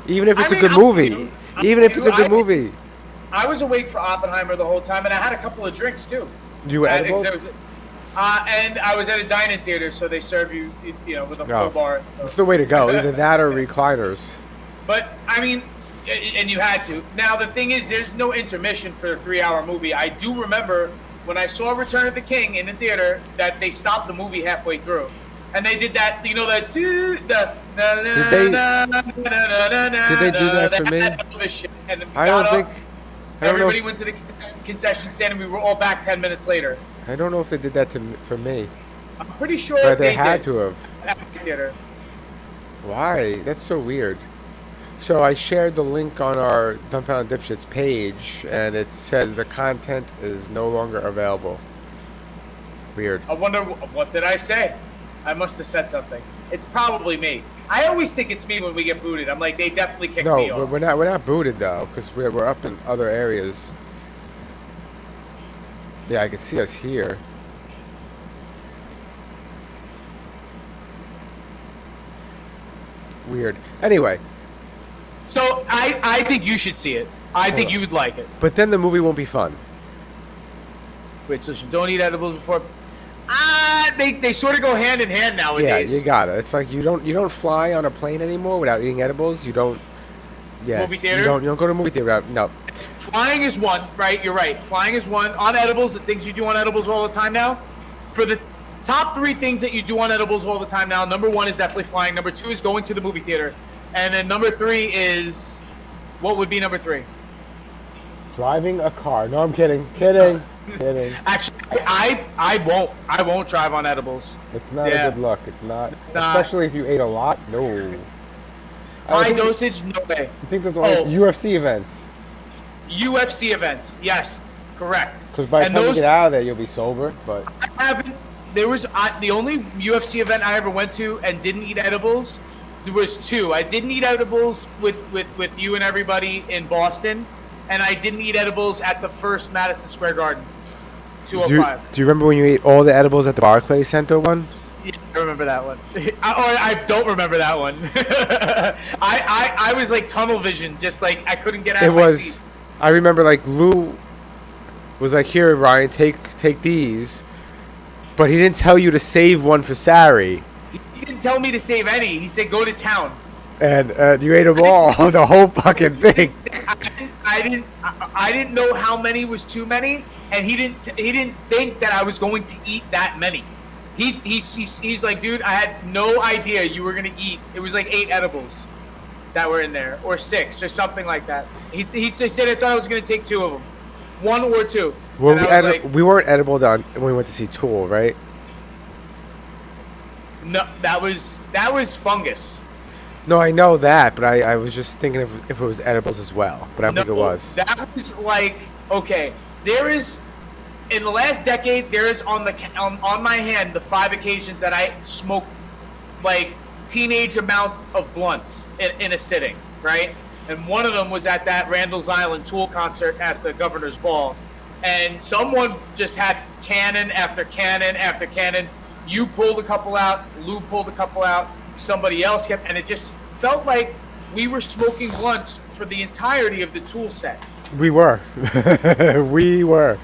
Speaker 1: Even if it's a good movie. Even if it's a good movie.
Speaker 2: I was awake for Oppenheimer the whole time, and I had a couple of drinks, too.
Speaker 1: You were edible?
Speaker 2: And I was at a dine-in theater, so they serve you, with a full bar. So.
Speaker 1: That's the way to go. Either that or recliners.
Speaker 2: But, I mean... And you had to. Now, the thing is, there's no intermission for a 3-hour movie. I do remember when I saw Return of the King in the theater that they stopped the movie halfway through. And they did that, Did they do that for me? And I don't think... Everybody went to the concession stand and we were all back 10 minutes later.
Speaker 1: I don't know if they did that for me.
Speaker 2: I'm pretty sure
Speaker 1: but they had to have.
Speaker 2: At the theater.
Speaker 1: Why? That's so weird. So I shared the link on our Dumbfounded Dipshits page, and it says the content is no longer available. Weird.
Speaker 2: I wonder, what did I say? I must have said something. It's probably me. I always think it's me when we get booted. I'm like, they definitely kicked me off.
Speaker 1: No, but we're not booted, though, because we're up in other areas. Yeah, I can see us here. Weird. Anyway.
Speaker 2: So I think you should see it. I think you would like it.
Speaker 1: But then the movie won't be fun.
Speaker 2: Wait, so you don't eat edibles before? They sort of go hand in hand nowadays.
Speaker 1: Yeah, you got it. It's like you don't fly on a plane anymore without eating edibles. You don't. Yeah.
Speaker 2: Movie theater.
Speaker 1: You don't go to a movie theater without. No.
Speaker 2: Flying is one, right? You're right. Flying is one. On edibles, the things you do on edibles all the time now. For the top 3 things that you do on edibles all the time now, number 1 is definitely flying. Number 2 is going to the movie theater. And then number 3 is, what would be number 3?
Speaker 1: Driving a car. No, I'm kidding. Kidding.
Speaker 2: Actually, I won't drive on edibles.
Speaker 1: It's not a good look. It's not. Especially if you ate a lot. No.
Speaker 2: High dosage, no way.
Speaker 1: You think there's like UFC events?
Speaker 2: UFC events, yes, correct.
Speaker 1: Because by the time you get out of there, you'll be sober. But
Speaker 2: I haven't. There was the only UFC event I ever went to and didn't eat edibles. There was 2. I didn't eat edibles with you and everybody in Boston, and I didn't eat edibles at the first Madison Square Garden, 205.
Speaker 1: Do you remember when you ate all the edibles at the Barclays Center one?
Speaker 2: Yeah, I remember that one. I don't remember that one. I was like tunnel vision, just like I couldn't get out of my seat.
Speaker 1: I remember like Lou was like, "Here, Ryan, take these," but he didn't tell you to save one for Sari.
Speaker 2: He didn't tell me to save any. He said go to town.
Speaker 1: And you ate them all, the whole fucking thing.
Speaker 2: I didn't know how many was too many, and he didn't think that I was going to eat that many. He's like, dude, I had no idea you were gonna eat. It was like 8 edibles that were in there, or 6, or something like that. He said I thought I was gonna take 2 of them, 1 or 2.
Speaker 1: Well, we weren't edible when we went to see Tool, right?
Speaker 2: No, that was fungus.
Speaker 1: No, I know that, but I was just thinking if it was edibles as well, but I don't think it was.
Speaker 2: That was like, okay, there is, in the last decade, there is on my hand the 5 occasions that I smoked like teenage amount of blunts in a sitting, right? And one of them was at that Randall's Island Tool concert at the Governor's Ball, and someone just had cannon after cannon after cannon. You pulled a couple out, Lou pulled a couple out, somebody else kept, and it just felt like we were smoking blunts for the entirety of the Tool set.
Speaker 1: We were. We were.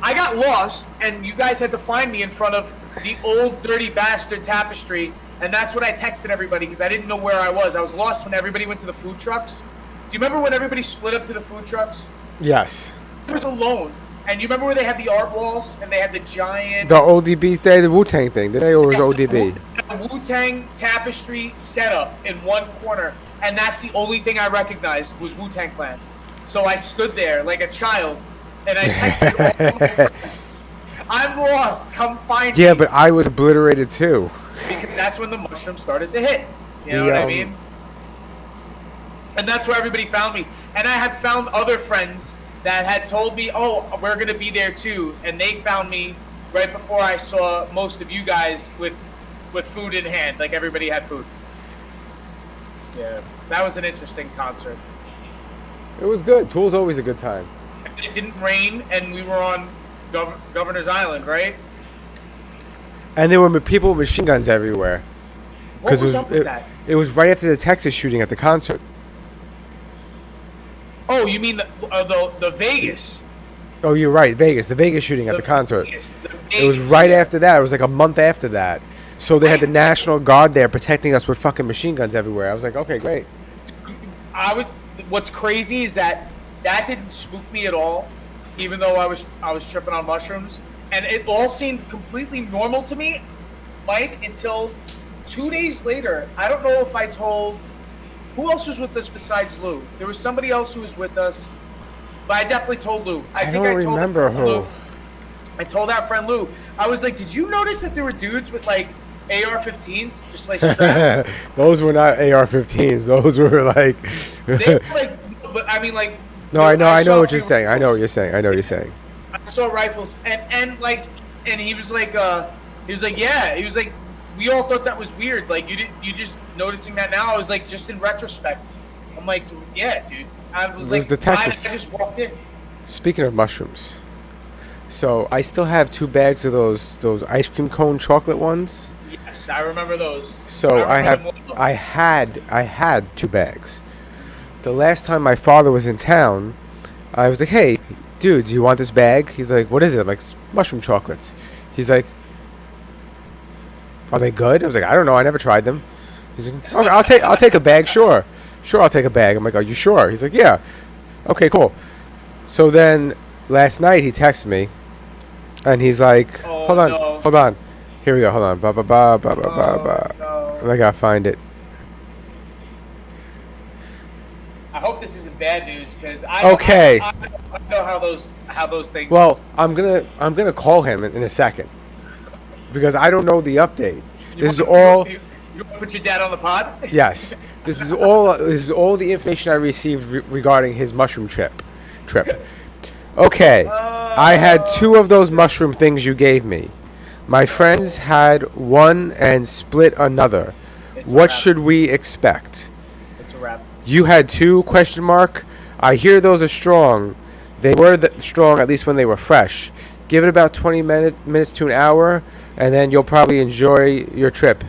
Speaker 2: I got lost, and you guys had to find me in front of the old dirty bastard tapestry, and that's what I texted everybody because I didn't know where I was. I was lost when everybody went to the food trucks. Do you remember when everybody split up to the food trucks?
Speaker 1: Yes.
Speaker 2: I was alone. And you remember where they had the art walls and they had the giant...
Speaker 1: The ODB thing, the Wu-Tang thing. Did they or was ODB?
Speaker 2: The Wu-Tang tapestry setup in one corner. And that's the only thing I recognized was Wu-Tang Clan. So I stood there like a child and I texted all my friends, I'm lost, come find me.
Speaker 1: Yeah, but I was obliterated too.
Speaker 2: Because that's when the mushrooms started to hit. You know what I mean? And that's where everybody found me. And I had found other friends that had told me, oh, we're going to be there too. And they found me right before I saw most of you guys with food in hand. Like everybody had food. Yeah, that was an interesting concert.
Speaker 1: It was good. Tool's always a good time.
Speaker 2: It didn't rain and we were on Governor's Island, right?
Speaker 1: And there were people with machine guns everywhere.
Speaker 2: What was up with that?
Speaker 1: It was right after the Texas shooting at the concert.
Speaker 2: Oh, you mean the Vegas?
Speaker 1: Oh, you're right. Vegas. The Vegas shooting at the concert.
Speaker 2: Vegas.
Speaker 1: It was right after that. It was like a month after that. So they had the National Guard there protecting us with fucking machine guns everywhere. I was like, okay, great.
Speaker 2: What's crazy is that didn't spook me at all, even though I was tripping on mushrooms, and it all seemed completely normal to me, Mike, until 2 days later. I don't know if I told. Who else was with us besides Lou? There was somebody else who was with us, but I definitely told Lou. I think I told
Speaker 1: remember who.
Speaker 2: Lou. I told our friend Lou. I was like, did you notice that there were dudes with like AR-15s just like strapped?
Speaker 1: Those were not AR-15s. Those were like.
Speaker 2: They were like, but I mean like.
Speaker 1: No, I know what you're saying. I know what you're saying.
Speaker 2: I saw rifles and he was like yeah, he was like. We all thought that was weird. Like you just noticing that now. I was like, just in retrospect, I'm like, yeah, dude. I was like,
Speaker 1: the Texas.
Speaker 2: I just walked in.
Speaker 1: Speaking of mushrooms, so I still have 2 bags of those ice cream cone chocolate ones.
Speaker 2: Yes, I remember those.
Speaker 1: So I had 2 bags. The last time my father was in town, I was like, hey, dude, do you want this bag? He's like, what is it? I'm like, mushroom chocolates. He's like, are they good? I was like, I don't know. I never tried them. He's like, okay, I'll take a bag. Sure, I'll take a bag. I'm like, are you sure? He's like, yeah. Okay, cool. So then last night he texted me, and he's like, hold on. Here we go. Hold on. Ba ba ba ba ba ba ba.
Speaker 2: No.
Speaker 1: I gotta find it.
Speaker 2: I hope this isn't bad news because I know how those things.
Speaker 1: Well, I'm gonna call him in a second. Because I don't know the update. You want
Speaker 2: to put your dad on the pod?
Speaker 1: Yes. This is all the information I received regarding his mushroom trip. Okay. I had 2 of those mushroom things you gave me. My friends had 1 and split another. What should we expect?
Speaker 2: It's a wrap.
Speaker 1: You had 2 ? I hear those are strong. They were strong at least when they were fresh. Give it about 20 minutes to an hour, and then you'll probably enjoy your trip.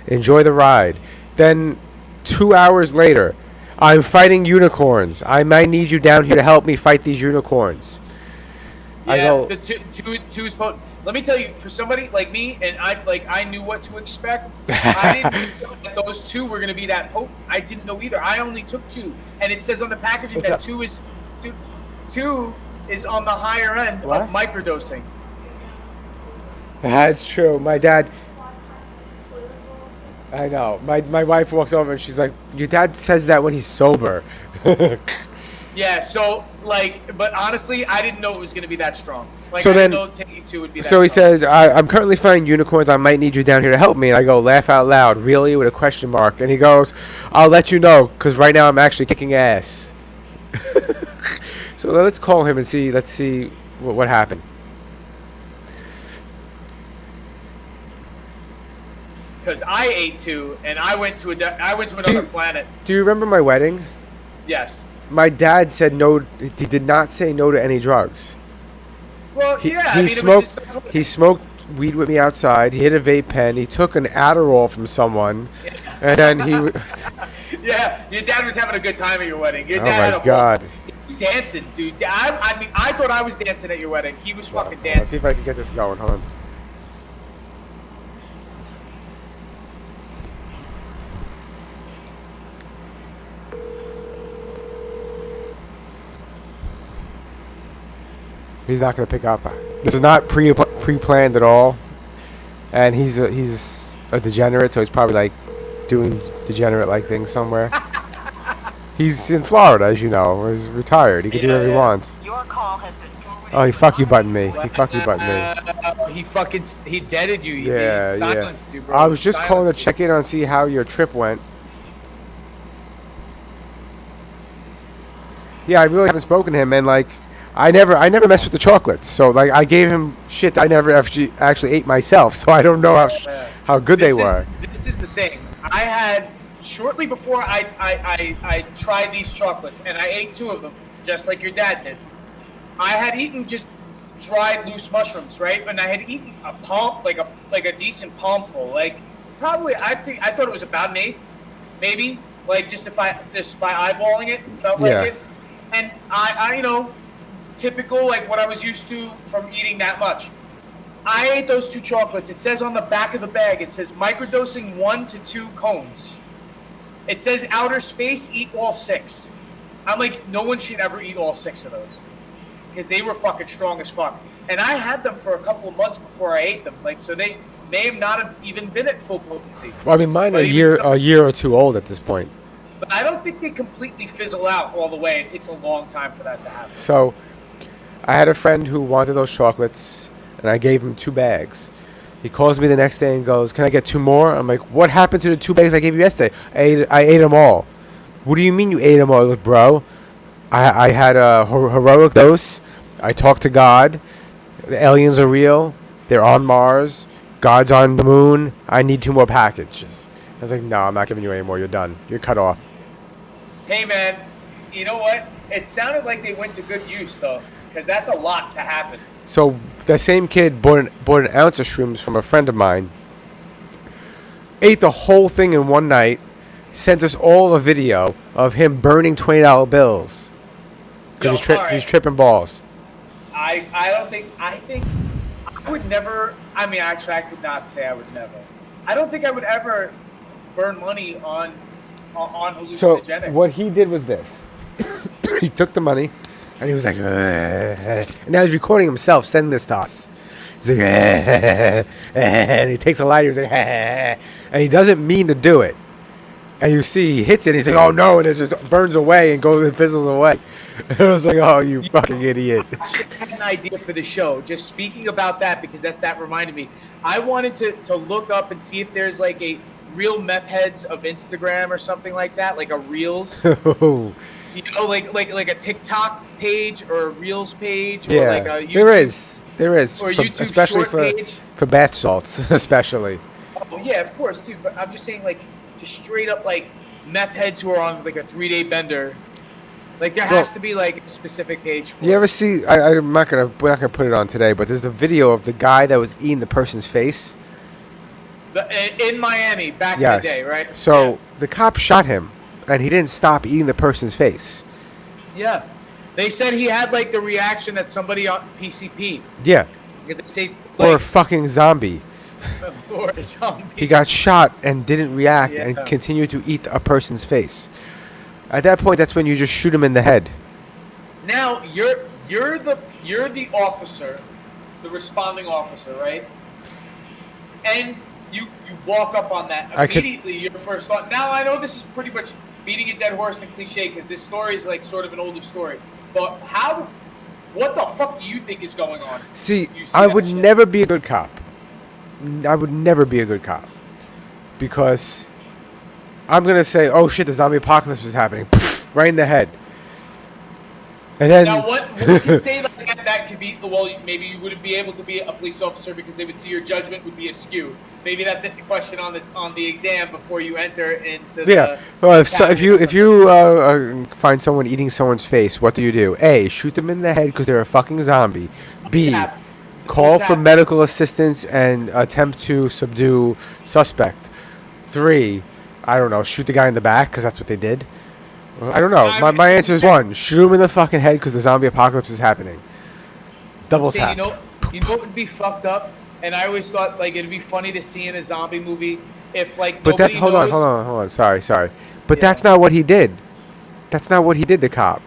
Speaker 1: Enjoy the ride. Then 2 hours later, I'm fighting unicorns. I might need you down here to help me fight these unicorns.
Speaker 2: Yeah, the two is potent. Let me tell you, for somebody like me, and I knew what to expect. I didn't know that those 2 were going to be that potent. I didn't know either. I only took 2, and it says on the packaging that 2 is on the higher end of microdosing.
Speaker 1: That's true. My dad. I know. My wife walks over and she's like, "Your dad says that when he's sober."
Speaker 2: Yeah, so, but honestly, I didn't know it was going to be that strong.
Speaker 1: So
Speaker 2: I didn't know taking 2 would be that
Speaker 1: strong. So he
Speaker 2: strong.
Speaker 1: says, I'm currently fighting unicorns. I might need you down here to help me. And I go, laugh out loud, really, with a question mark. And he goes, I'll let you know, because right now I'm actually kicking ass. So let's call him and see. Let's see what happened.
Speaker 2: Because I ate 2, and I went to another planet.
Speaker 1: Do you remember my wedding?
Speaker 2: Yes.
Speaker 1: My dad said no. He did not say no to any drugs.
Speaker 2: Well,
Speaker 1: He smoked weed with me outside. He hit a vape pen. He took an Adderall from someone, and then he.
Speaker 2: Yeah, your dad was having a good time at your wedding. Your
Speaker 1: Oh
Speaker 2: dad
Speaker 1: my God!
Speaker 2: Dancing, dude. I thought I was dancing at your wedding. He was fucking
Speaker 1: Let's
Speaker 2: dancing.
Speaker 1: see if I can get this going. Hold on. He's not going to pick up. This is not pre-planned at all, and he's a degenerate, so he's probably like doing degenerate-like things somewhere. He's in Florida, as you know. He's retired. He can do whatever he wants.
Speaker 3: Your call has been forwarded.
Speaker 1: Oh, he fuck you button me.
Speaker 2: He deaded you. He silenced you, bro.
Speaker 1: I was just calling to check in on see how your trip went. Yeah, I really haven't spoken to him, and I never messed with the chocolates. So I gave him shit that I never actually ate myself. So I don't know how good they were.
Speaker 2: This is the thing. I had shortly before I tried these chocolates, and I ate 2 of them, just like your dad did. I had eaten just dried loose mushrooms, right? And I had eaten a palm, like a decent palmful. Probably I thought it was about an eighth, maybe. Just by eyeballing it, felt like it. And I typical, what I was used to from eating that much. I ate those 2 chocolates. It says on the back of the bag, it says microdosing 1 to 2 cones. It says outer space, eat all 6. I'm like, no one should ever eat all 6 of those. Because they were fucking strong as fuck. And I had them for a couple of months before I ate them. So they may have not have even been at full potency.
Speaker 1: Well, I mean, mine are a year or 2 old at this point.
Speaker 2: But I don't think they completely fizzle out all the way. It takes a long time for that to happen.
Speaker 1: So I had a friend who wanted those chocolates, and I gave him 2 bags. He calls me the next day and goes, "Can I get 2 more?" I'm like, "What happened to the 2 bags I gave you yesterday?" I ate them all. What do you mean you ate them all? He goes, "Bro, I had a heroic dose. I talked to God. The aliens are real. They're on Mars. God's on the moon. I need 2 more packages." I was like, "No, I'm not giving you any more. You're done. You're cut off."
Speaker 2: Hey, man, you know what? It sounded like they went to good use, though, because that's a lot to happen.
Speaker 1: So that same kid bought an ounce of shrooms from a friend of mine, ate the whole thing in one night, sent us all a video of him burning $20 bills because he's tripping balls.
Speaker 2: I think I would never. I mean, actually, I could not say I would never. I don't think I would ever burn money on hallucinogenics.
Speaker 1: So what he did was this: he took the money, and he was like, and now he's recording himself sending this to us. He's like, and he takes a lighter, he's like, and he doesn't mean to do it. And you see he hits it, and he's like, "Oh no," and it just burns away and goes and fizzles away. And I was like, "Oh, you fucking idiot."
Speaker 2: I had an idea for the show. Just speaking about that, because that reminded me. I wanted to look up and see if there's a real meth heads of Instagram or something like that, like a Reels. Like a TikTok page or a Reels page, or like a YouTube,
Speaker 1: there is,
Speaker 2: or YouTube
Speaker 1: especially
Speaker 2: short page
Speaker 1: for bath salts, especially.
Speaker 2: Oh yeah, of course, dude. But I'm just saying, just straight up meth heads who are on a 3-day bender, Like there has to be like a specific page. For
Speaker 1: You ever see? We're not gonna put it on today, but there's the video of the guy that was eating the person's face.
Speaker 2: In Miami back in the day, right?
Speaker 1: So the cop shot him, and he didn't stop eating the person's face.
Speaker 2: Yeah. They said he had like the reaction that somebody on PCP.
Speaker 1: Yeah.
Speaker 2: Because they say
Speaker 1: Or a fucking zombie.
Speaker 2: Or a zombie.
Speaker 1: He got shot and didn't react and
Speaker 2: Yeah.
Speaker 1: continued to eat a person's face. At that point, that's when you just shoot him in the head.
Speaker 2: Now you're the officer, the responding officer, right? And you walk up on that immediately. Your first thought. Now I know this is pretty much beating a dead horse and cliche because this story is like sort of an older story. But what the fuck do you think is going on?
Speaker 1: See I would never be a good cop. I would never be a good cop because I'm gonna say, "Oh shit, the zombie apocalypse is happening!" Right in the head, and then
Speaker 2: now what we can say that could be. Well, maybe you wouldn't be able to be a police officer because they would see your judgment would be askew. Maybe that's a question on the exam before you enter into.
Speaker 1: Yeah. Well, if you find someone eating someone's face, what do? A, shoot them in the head because they're a fucking zombie. B, call for medical assistance and attempt to subdue suspect. 3, I don't know, shoot the guy in the back because that's what they did. I don't know. My answer is 1, shoot him in the fucking head because the zombie apocalypse is happening. Double tap.
Speaker 2: You know what would be fucked up? And I always thought like it'd be funny to see in a zombie movie if like
Speaker 1: but
Speaker 2: nobody
Speaker 1: hold on. Sorry. But that's not what he did. That's not what he did, the cop.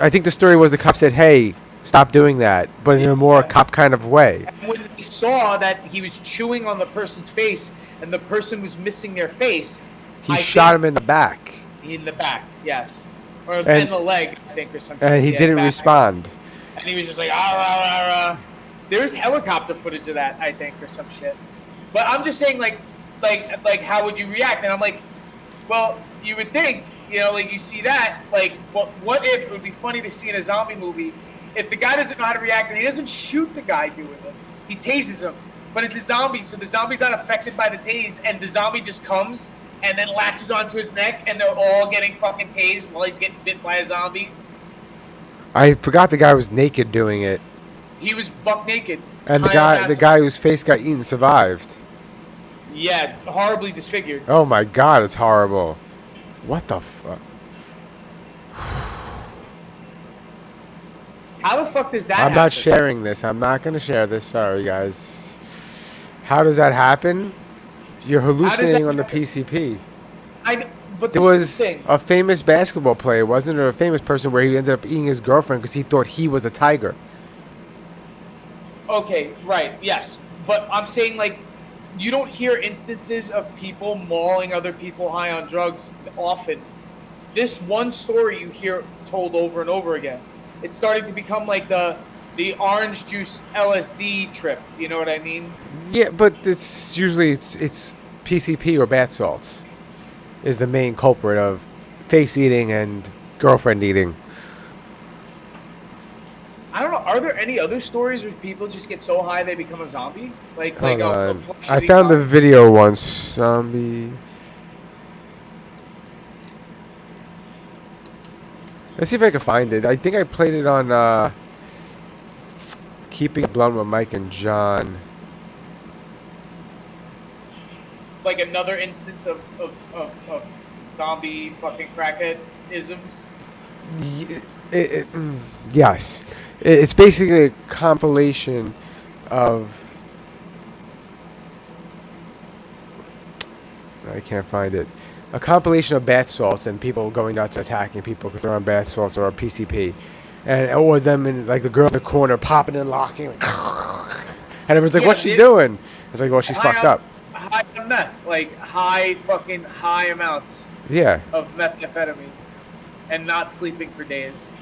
Speaker 1: I think the story was the cop said, "Hey, stop doing that," but in a more cop kind of way.
Speaker 2: And when he saw that he was chewing on the person's face and the person was missing their face,
Speaker 1: he shot him in the back.
Speaker 2: In the back, yes. Or in the leg, I think, or something.
Speaker 1: And he didn't respond.
Speaker 2: And he was just like, ah, rah, rah, rah. There's helicopter footage of that, I think, or some shit. But I'm just saying, like, how would you react? And I'm like, well, you would think, like you see that, like, what if it would be funny to see in a zombie movie if the guy doesn't know how to react and he doesn't shoot the guy doing it, he tases him, but it's a zombie, so the zombie's not affected by the tase, and the zombie just comes and then latches onto his neck, and they're all getting fucking tased while he's getting bit by a zombie.
Speaker 1: I forgot the guy was naked doing it.
Speaker 2: He was buck naked.
Speaker 1: And the guy whose face got eaten survived.
Speaker 2: Yeah, horribly disfigured.
Speaker 1: Oh my god, it's horrible. What the fuck?
Speaker 2: How the fuck does that happen?
Speaker 1: I'm not sharing this. I'm not going to share this. Sorry, guys. How does that happen? You're hallucinating on the PCP.
Speaker 2: But
Speaker 1: there was a famous basketball player, wasn't there? A famous person where he ended up eating his girlfriend because he thought he was a tiger.
Speaker 2: Okay, right, yes. But I'm saying, like, you don't hear instances of people mauling other people high on drugs often. This one story you hear told over and over again. It's starting to become like the orange juice LSD trip. You know what I mean? Yeah,
Speaker 1: but it's usually it's PCP or bath salts is the main culprit of face eating and girlfriend eating.
Speaker 2: I don't know. Are there any other stories where people just get so high they become a zombie? Like
Speaker 1: I found the video once. Zombie. Let's see if I can find it. I think I played it on Keeping It Blunt with Mike and John.
Speaker 2: Like another instance of zombie fucking crackhead isms?
Speaker 1: Yes. It's basically a compilation of... I can't find it. A compilation of bath salts and people going nuts attacking people because they're on bath salts or on PCP. Or them in, like, the girl in the corner popping and locking. And everyone's like, what's she doing? It's like, well, she's fucked up.
Speaker 2: High on meth. Like, high amounts.
Speaker 1: Yeah.
Speaker 2: Of methamphetamine. And not sleeping for days.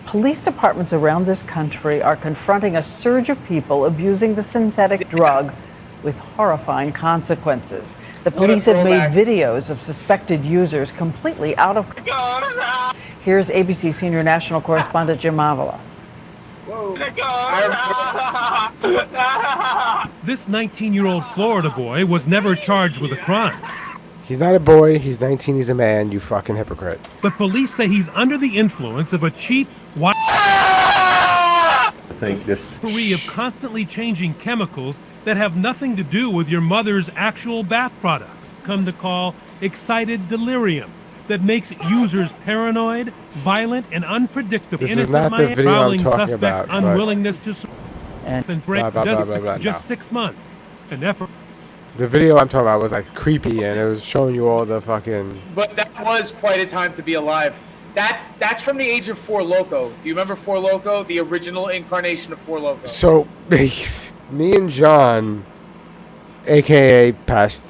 Speaker 3: Police departments around this country are confronting a surge of people abusing the synthetic drug with horrifying consequences. The police have made videos of suspected users completely out of... Here's ABC senior national correspondent Jim Avila.
Speaker 2: Whoa.
Speaker 4: This 19-year-old Florida boy was never charged with a crime.
Speaker 1: He's not a boy. He's 19. He's a man. You fucking hypocrite.
Speaker 4: But police say he's under the influence of a cheap, potpourri of constantly changing chemicals that have nothing to do with your mother's actual bath products, come to call excited delirium, that makes users paranoid, violent, and unpredictable.
Speaker 1: This is not the video I'm talking
Speaker 4: suspects'
Speaker 1: about.
Speaker 4: unwillingness to
Speaker 3: And
Speaker 4: break
Speaker 1: blah, blah, blah, blah,
Speaker 4: just
Speaker 1: no.
Speaker 4: 6 months. An effort.
Speaker 1: The video I'm talking about was like creepy, and it was showing you all the fucking.
Speaker 2: But that was quite a time to be alive. That's from the age of Four Loko. Do you remember Four Loko, the original incarnation of Four Loko?
Speaker 1: So, me and John, aka Pest,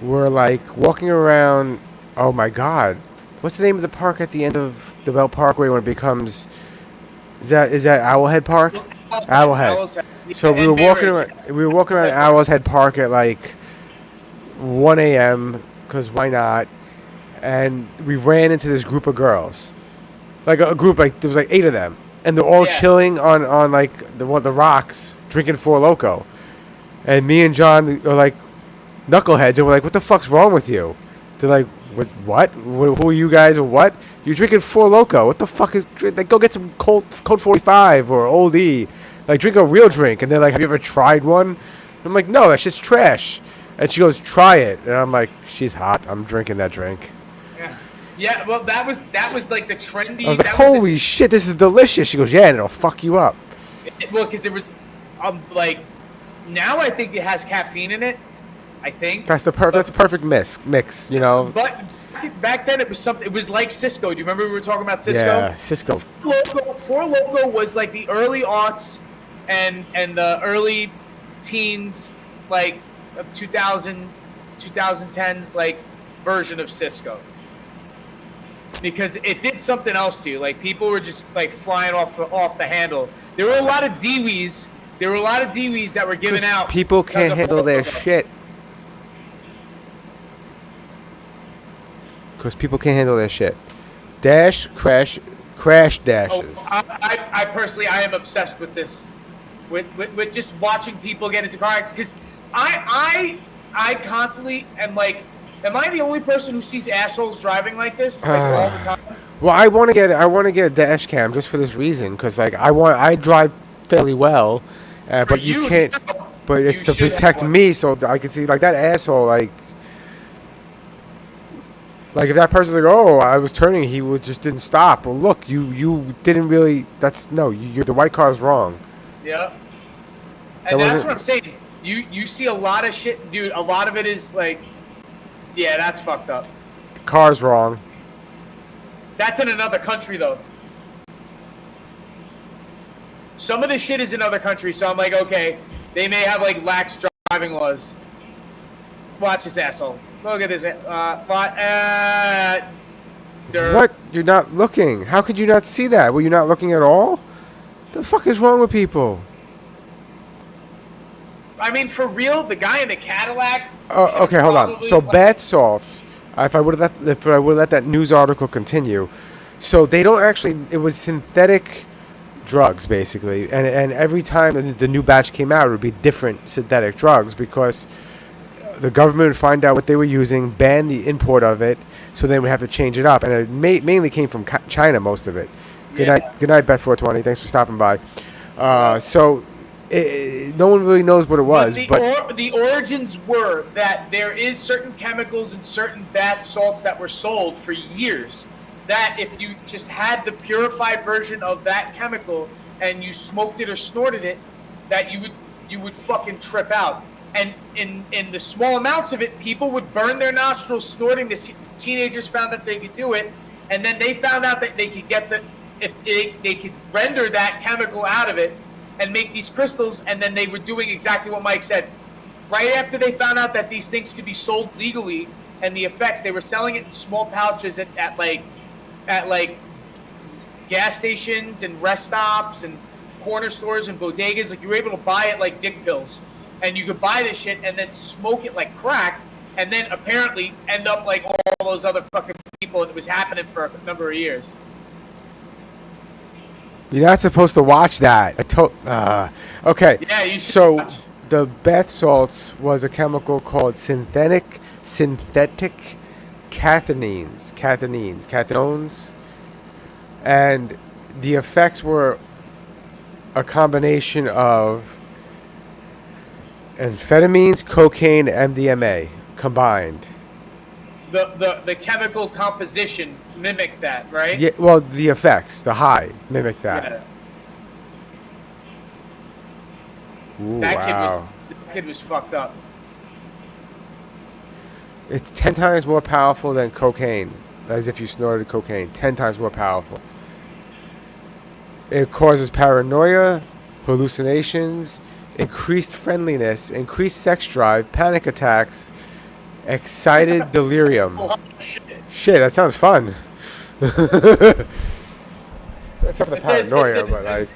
Speaker 1: were like walking around. Oh my God, what's the name of the park at the end of the Belt Parkway when it becomes? Is that Owlhead Park? Owlhead. So we were walking around. We were walking around Owl's Head Park at like 1 a.m. because why not? And we ran into this group of girls, like a group, like there was like 8 of them, and they're all chilling on like the rocks, drinking Four Loko. And me and John are like knuckleheads, and we're like, "What the fuck's wrong with you?" They're like, "What? Who are you guys? Or what? You're drinking Four Loko? What the fuck is? Like, go get some Code 45 or Old E. Like, drink a real drink." And they're like, "Have you ever tried one?" I'm like, "No, that's just trash." And she goes, "Try it." And I'm like, "She's hot. I'm drinking that drink."
Speaker 2: Yeah, well, that was like the trendy.
Speaker 1: I was like, "Holy shit, this is delicious." She goes, "Yeah, and it'll fuck you up."
Speaker 2: Well, because there was, like, now I think it has caffeine in it. I think
Speaker 1: that's the perfect mix, you know.
Speaker 2: But back then it was something. It was like Cisco. Do you remember we were talking about Cisco?
Speaker 1: Yeah, Cisco.
Speaker 2: Four Loko was like the early aughts and the early teens, like 2010s, like version of Cisco. Because it did something else to you. Like, people were just like flying off the handle. There were a lot of DWs. That were given out.
Speaker 1: People can't handle their shit. Because people can't handle their shit. Crash dashes.
Speaker 2: Oh, I personally, I am obsessed with this. With just watching people get into car accidents. Because I constantly am like, am I the only person who sees assholes driving like this all the time?
Speaker 1: Well, I want to get a dash cam just for this reason, because like I drive fairly well, but you can't.
Speaker 2: No,
Speaker 1: but it's to protect me, so I can see like that asshole. Like if that person's like, "Oh, I was turning, he just didn't stop." Well, look, you didn't really. You're the white car's wrong.
Speaker 2: Yeah, and that's what I'm saying. You see a lot of shit, dude. A lot of it is like. Yeah, that's fucked up.
Speaker 1: The car's wrong.
Speaker 2: That's in another country, though. Some of this shit is in other countries, so I'm like, okay, they may have, like, lax driving laws. Watch this asshole. Look at this.
Speaker 1: What? You're not looking. How could you not see that? Were you not looking at all? The fuck is wrong with people?
Speaker 2: I mean, for real, the guy in the Cadillac.
Speaker 1: Oh, okay, hold on. So bath salts. If I would have let that news article continue, so they don't actually. It was synthetic drugs basically, and every time the new batch came out, it would be different synthetic drugs because the government would find out what they were using, ban the import of it, so then we have to change it up, and it mainly came from China, most of it. Good night, Beth 420. Thanks for stopping by. No one really knows what it was.
Speaker 2: But the origins were that there is certain chemicals and certain bath salts that were sold for years that if you just had the purified version of that chemical and you smoked it or snorted it, that you would fucking trip out. And in the small amounts of it, people would burn their nostrils snorting this. Teenagers found that they could do it, and then they found out that they could they could render that chemical out of it and make these crystals, and then they were doing exactly what Mike said. Right after they found out that these things could be sold legally and the effects, they were selling it in small pouches at gas stations and rest stops and corner stores and bodegas. Like, you were able to buy it like dick pills, and you could buy this shit and then smoke it like crack, and then apparently end up like all those other fucking people. It was happening for a number of years.
Speaker 1: You're not supposed to watch that. Okay.
Speaker 2: Yeah, you should
Speaker 1: So
Speaker 2: watch.
Speaker 1: the bath salts was a chemical called synthetic cathinones, and the effects were a combination of amphetamines, cocaine, MDMA combined.
Speaker 2: The chemical composition mimicked that, right?
Speaker 1: Yeah, well, the effects, the high, mimic that.
Speaker 2: Yeah.
Speaker 1: Ooh,
Speaker 2: That
Speaker 1: wow.
Speaker 2: kid was fucked up.
Speaker 1: It's 10 times more powerful than cocaine, as if you snorted cocaine. 10 times more powerful. It causes paranoia, hallucinations, increased friendliness, increased sex drive, panic attacks, excited delirium.
Speaker 2: Oh, shit.
Speaker 1: Shit, that sounds fun. Except for the paranoia, but like...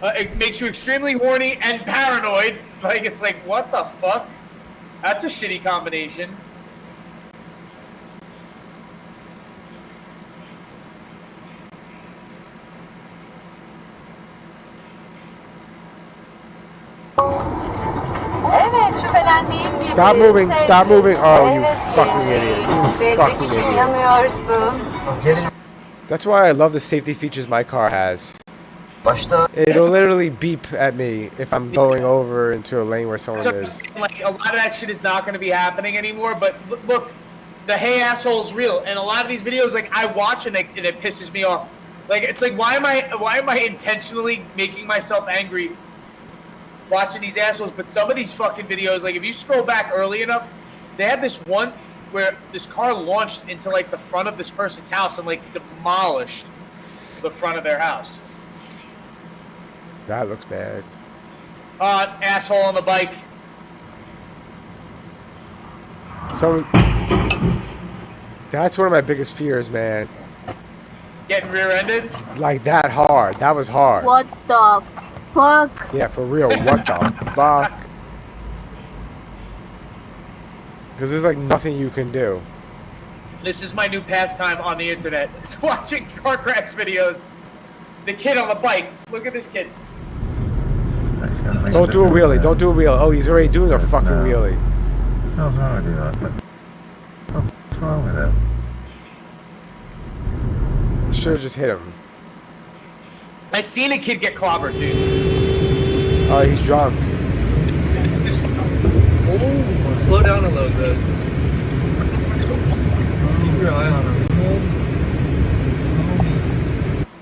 Speaker 2: It makes you extremely horny and paranoid. Like, it's like, what the fuck? That's a shitty combination.
Speaker 5: Evet, şüphelendiğim gibi.
Speaker 1: Stop moving, stop moving. Oh, you
Speaker 5: Evet,
Speaker 1: fucking idiot. You
Speaker 5: belli
Speaker 1: fucking
Speaker 5: ki
Speaker 1: idiot.
Speaker 5: yanıyorsun.
Speaker 1: That's why I love the safety features my car has. It'll literally beep at me if I'm going over into a lane where someone
Speaker 2: So,
Speaker 1: is.
Speaker 2: like, a lot of that shit is not going to be happening anymore. But look, the hey asshole is real, and a lot of these videos, like, I watch and it pisses me off. Like, it's like, why am I intentionally making myself angry watching these assholes? But some of these fucking videos, like, if you scroll back early enough, they had this one where this car launched into, like, the front of this person's house and, like, demolished the front of their house.
Speaker 1: That looks bad.
Speaker 2: Asshole on the bike.
Speaker 1: So that's one of my biggest fears, man.
Speaker 2: Getting rear-ended.
Speaker 1: Like that hard. That was hard.
Speaker 5: What the fuck?
Speaker 1: Yeah, for real. What the fuck? Because there's like nothing you can do.
Speaker 2: This is my new pastime on the internet. It's watching car crash videos. The kid on the bike. Look at this kid.
Speaker 1: Don't do a wheelie. Don't do a wheelie. Oh, he's already doing a fucking wheelie.
Speaker 6: No, no, do that. What's wrong with it?
Speaker 1: Should have just hit him.
Speaker 2: I seen a kid get clobbered, dude.
Speaker 1: Oh, he's drunk.
Speaker 2: It's just
Speaker 7: Oh, slow down a little bit. Keep your eye on him.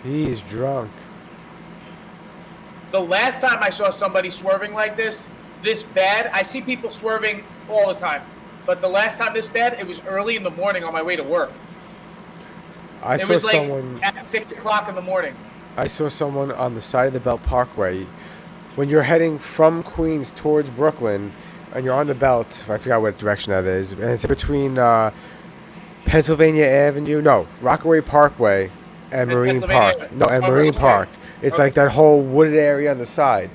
Speaker 1: He's drunk.
Speaker 2: the last time I saw somebody swerving like this bad. I see people swerving all the time, but the last time this bad, it was early in the morning on my way to work. It was like at 6 o'clock in the morning.
Speaker 1: I saw someone on the side of the Belt Parkway. When you're heading from Queens towards Brooklyn, and you're on the Belt, I forgot what direction that is, and it's between Pennsylvania Avenue, no, Rockaway Parkway, and Marine Park. No, and Marine Park. It's like that whole wooded area on the side.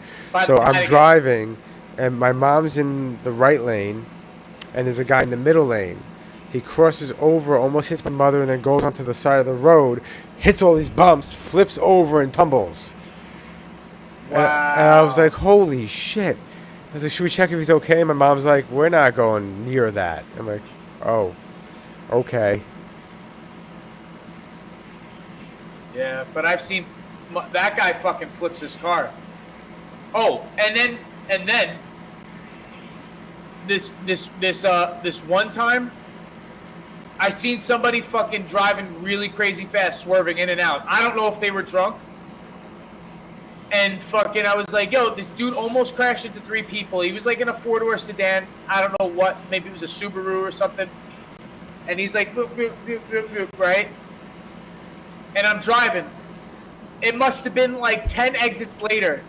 Speaker 1: So I'm driving, and my mom's in the right lane, and there's a guy in the middle lane. He crosses over, almost hits my mother, and then goes onto the side of the road, hits all these bumps, flips over, and tumbles.
Speaker 2: Wow.
Speaker 1: And I was like, holy shit. I was like, should we check if he's okay? My mom's like, we're not going near that. I'm like, oh, okay.
Speaker 2: Yeah, but I've seen that guy fucking flips his car. Oh, and then this one time, I seen somebody fucking driving really crazy fast, swerving in and out. I don't know if they were drunk. And fucking, I was like, yo, this dude almost crashed into 3 people. He was like in a 4-door sedan. I don't know what. Maybe it was a Subaru or something. And he's like, vroom, vroom, vroom, vroom, vroom, right? And I'm driving. It must have been like 10 exits later.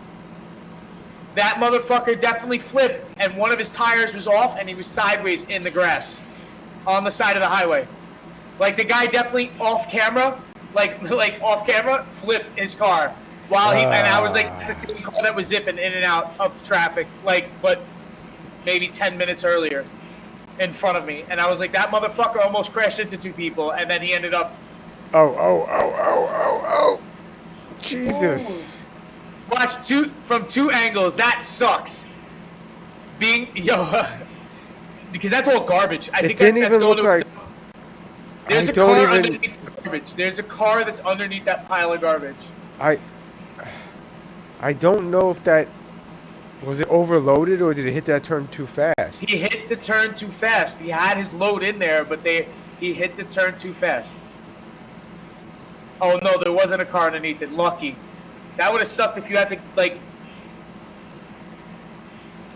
Speaker 2: That motherfucker definitely flipped, and one of his tires was off, and he was sideways in the grass on the side of the highway. Like, the guy definitely off camera, like off camera, flipped his car. While he, and I was like, it's the same car that was zipping in and out of traffic, like, but maybe 10 minutes earlier in front of me. And I was like, that motherfucker almost crashed into 2 people, and then he ended up.
Speaker 1: Oh. Jesus.
Speaker 2: Watch from two angles. That sucks. Because that's all garbage. I think
Speaker 1: didn't
Speaker 2: that's
Speaker 1: even
Speaker 2: going
Speaker 1: look like.
Speaker 2: There's
Speaker 1: I
Speaker 2: a
Speaker 1: don't
Speaker 2: car
Speaker 1: even.
Speaker 2: underneath the garbage. There's a car that's underneath that pile of garbage.
Speaker 1: I don't know if that was it overloaded or did it hit that turn too fast.
Speaker 2: He hit the turn too fast. He had his load in there, but he hit the turn too fast. Oh no, there wasn't a car underneath it. Lucky. That would have sucked if you had to like.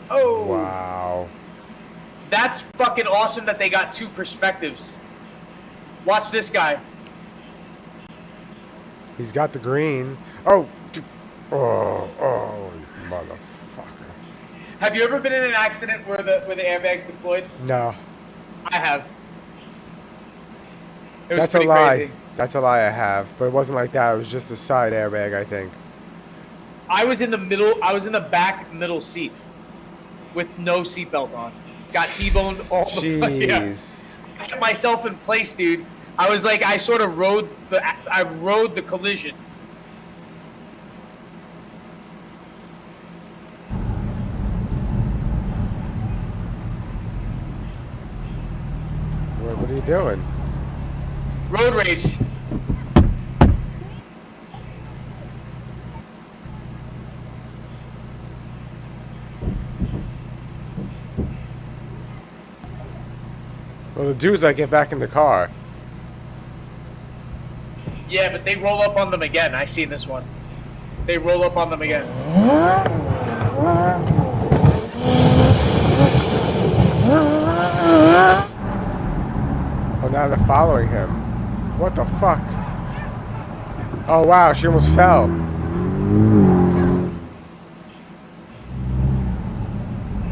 Speaker 2: Oh.
Speaker 1: Wow.
Speaker 2: That's fucking awesome that they got two perspectives. Watch this guy.
Speaker 1: He's got the green. Oh, motherfucker.
Speaker 2: Have you ever been in an accident where the airbags deployed?
Speaker 1: No.
Speaker 2: I have. It was
Speaker 1: That's a
Speaker 2: pretty
Speaker 1: lie.
Speaker 2: crazy.
Speaker 1: That's a lie I have. But it wasn't like that. It was just a side airbag, I think.
Speaker 2: I was in the middle. I was in the back middle seat with no seatbelt on. Got T-boned all the
Speaker 1: Jeez.
Speaker 2: yeah. I kept myself in place, dude. I was like, I sort of rode the collision.
Speaker 1: What are you doing?
Speaker 2: Road rage.
Speaker 1: Well, the dude's like, get back in the car.
Speaker 2: Yeah, but they roll up on them again. I seen this one. They roll up on them again.
Speaker 1: Oh, now they're following him. What the fuck? Oh, wow, she almost fell.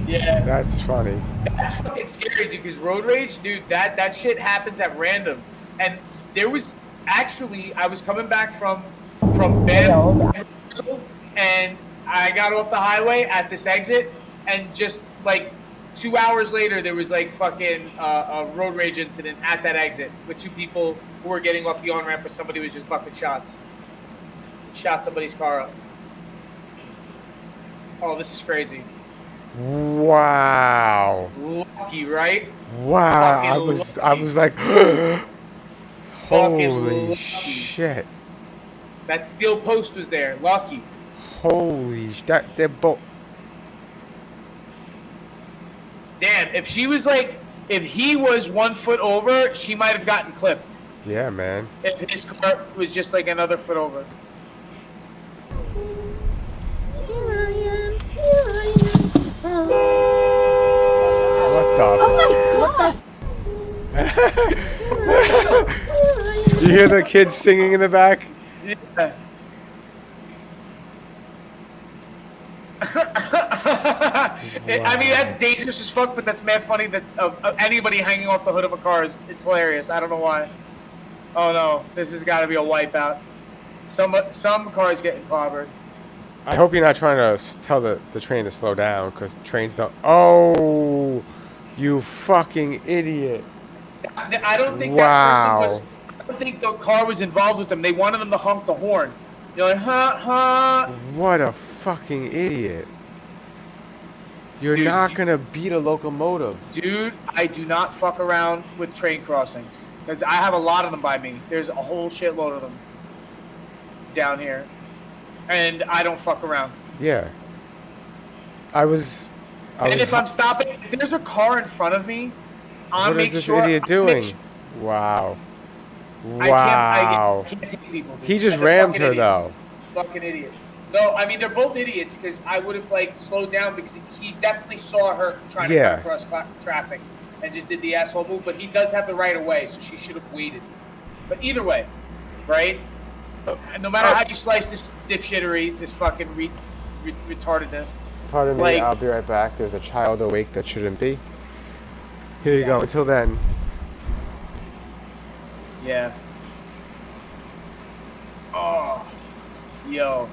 Speaker 2: Yeah.
Speaker 1: That's funny.
Speaker 2: That's fucking scary, dude, because road rage, dude, that shit happens at random. And there was actually, I was coming back from band and I got off the highway at this exit, and just like 2 hours later, there was like fucking a road rage incident at that exit with two people who were getting off the on-ramp, or somebody was just bucking shots. Shot somebody's car up. Oh, this is crazy.
Speaker 1: Wow.
Speaker 2: Lucky, right?
Speaker 1: Wow.
Speaker 2: Fucking
Speaker 1: I was like, holy
Speaker 2: lucky.
Speaker 1: shit.
Speaker 2: That steel post was there. Lucky.
Speaker 1: Holy they're both.
Speaker 2: Damn, if he was 1 foot over, she might have gotten clipped.
Speaker 1: Yeah, man.
Speaker 2: If his car was just like another foot over.
Speaker 1: What the? You hear the kids singing in the back?
Speaker 2: Yeah. I mean, that's dangerous as fuck, but that's mad funny that anybody hanging off the hood of a car is hilarious. I don't know why. Oh no, this has got to be a wipeout. Some cars getting clobbered.
Speaker 1: I hope you're not trying to tell the train to slow down, because trains don't. Oh, you fucking idiot.
Speaker 2: I don't think
Speaker 1: Wow.
Speaker 2: that person was. I don't think the car was involved with them. They wanted them to honk the horn. You're like, huh?
Speaker 1: What a fucking idiot. You're
Speaker 2: Dude,
Speaker 1: not going to beat a locomotive.
Speaker 2: Dude, I do not fuck around with train crossings, because I have a lot of them by me. There's a whole shitload of them down here, and I don't fuck around.
Speaker 1: Yeah.
Speaker 2: And if I'm stopping, if there's a car in front of me, I'll
Speaker 1: What
Speaker 2: make
Speaker 1: is this
Speaker 2: sure.
Speaker 1: idiot doing? Wow. Wow.
Speaker 2: I can't take people. Dude.
Speaker 1: He just
Speaker 2: That's a
Speaker 1: rammed
Speaker 2: fucking
Speaker 1: her,
Speaker 2: idiot.
Speaker 1: though.
Speaker 2: Fucking idiot. No, I mean, they're both idiots, because I would have like slowed down, because he definitely saw her trying to cut across traffic and just did the asshole move. But he does have the right of way, so she should have waited. But either way, right? And no matter how you slice this dipshittery, this fucking retardedness.
Speaker 1: Pardon me,
Speaker 2: like-
Speaker 1: I'll be right back. There's a child awake that shouldn't be. Here you go. Until then.
Speaker 2: Yeah. Oh, yo.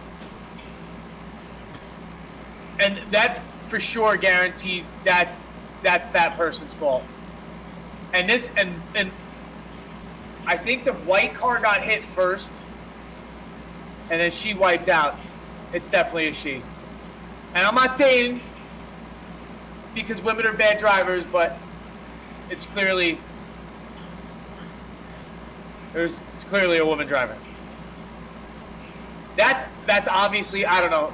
Speaker 2: And that's for sure guaranteed. That's that person's fault. And this and I think the white car got hit first, and then she wiped out. It's definitely a she. And I'm not saying because women are bad drivers, but it's clearly it's clearly a woman driver. That's obviously I don't know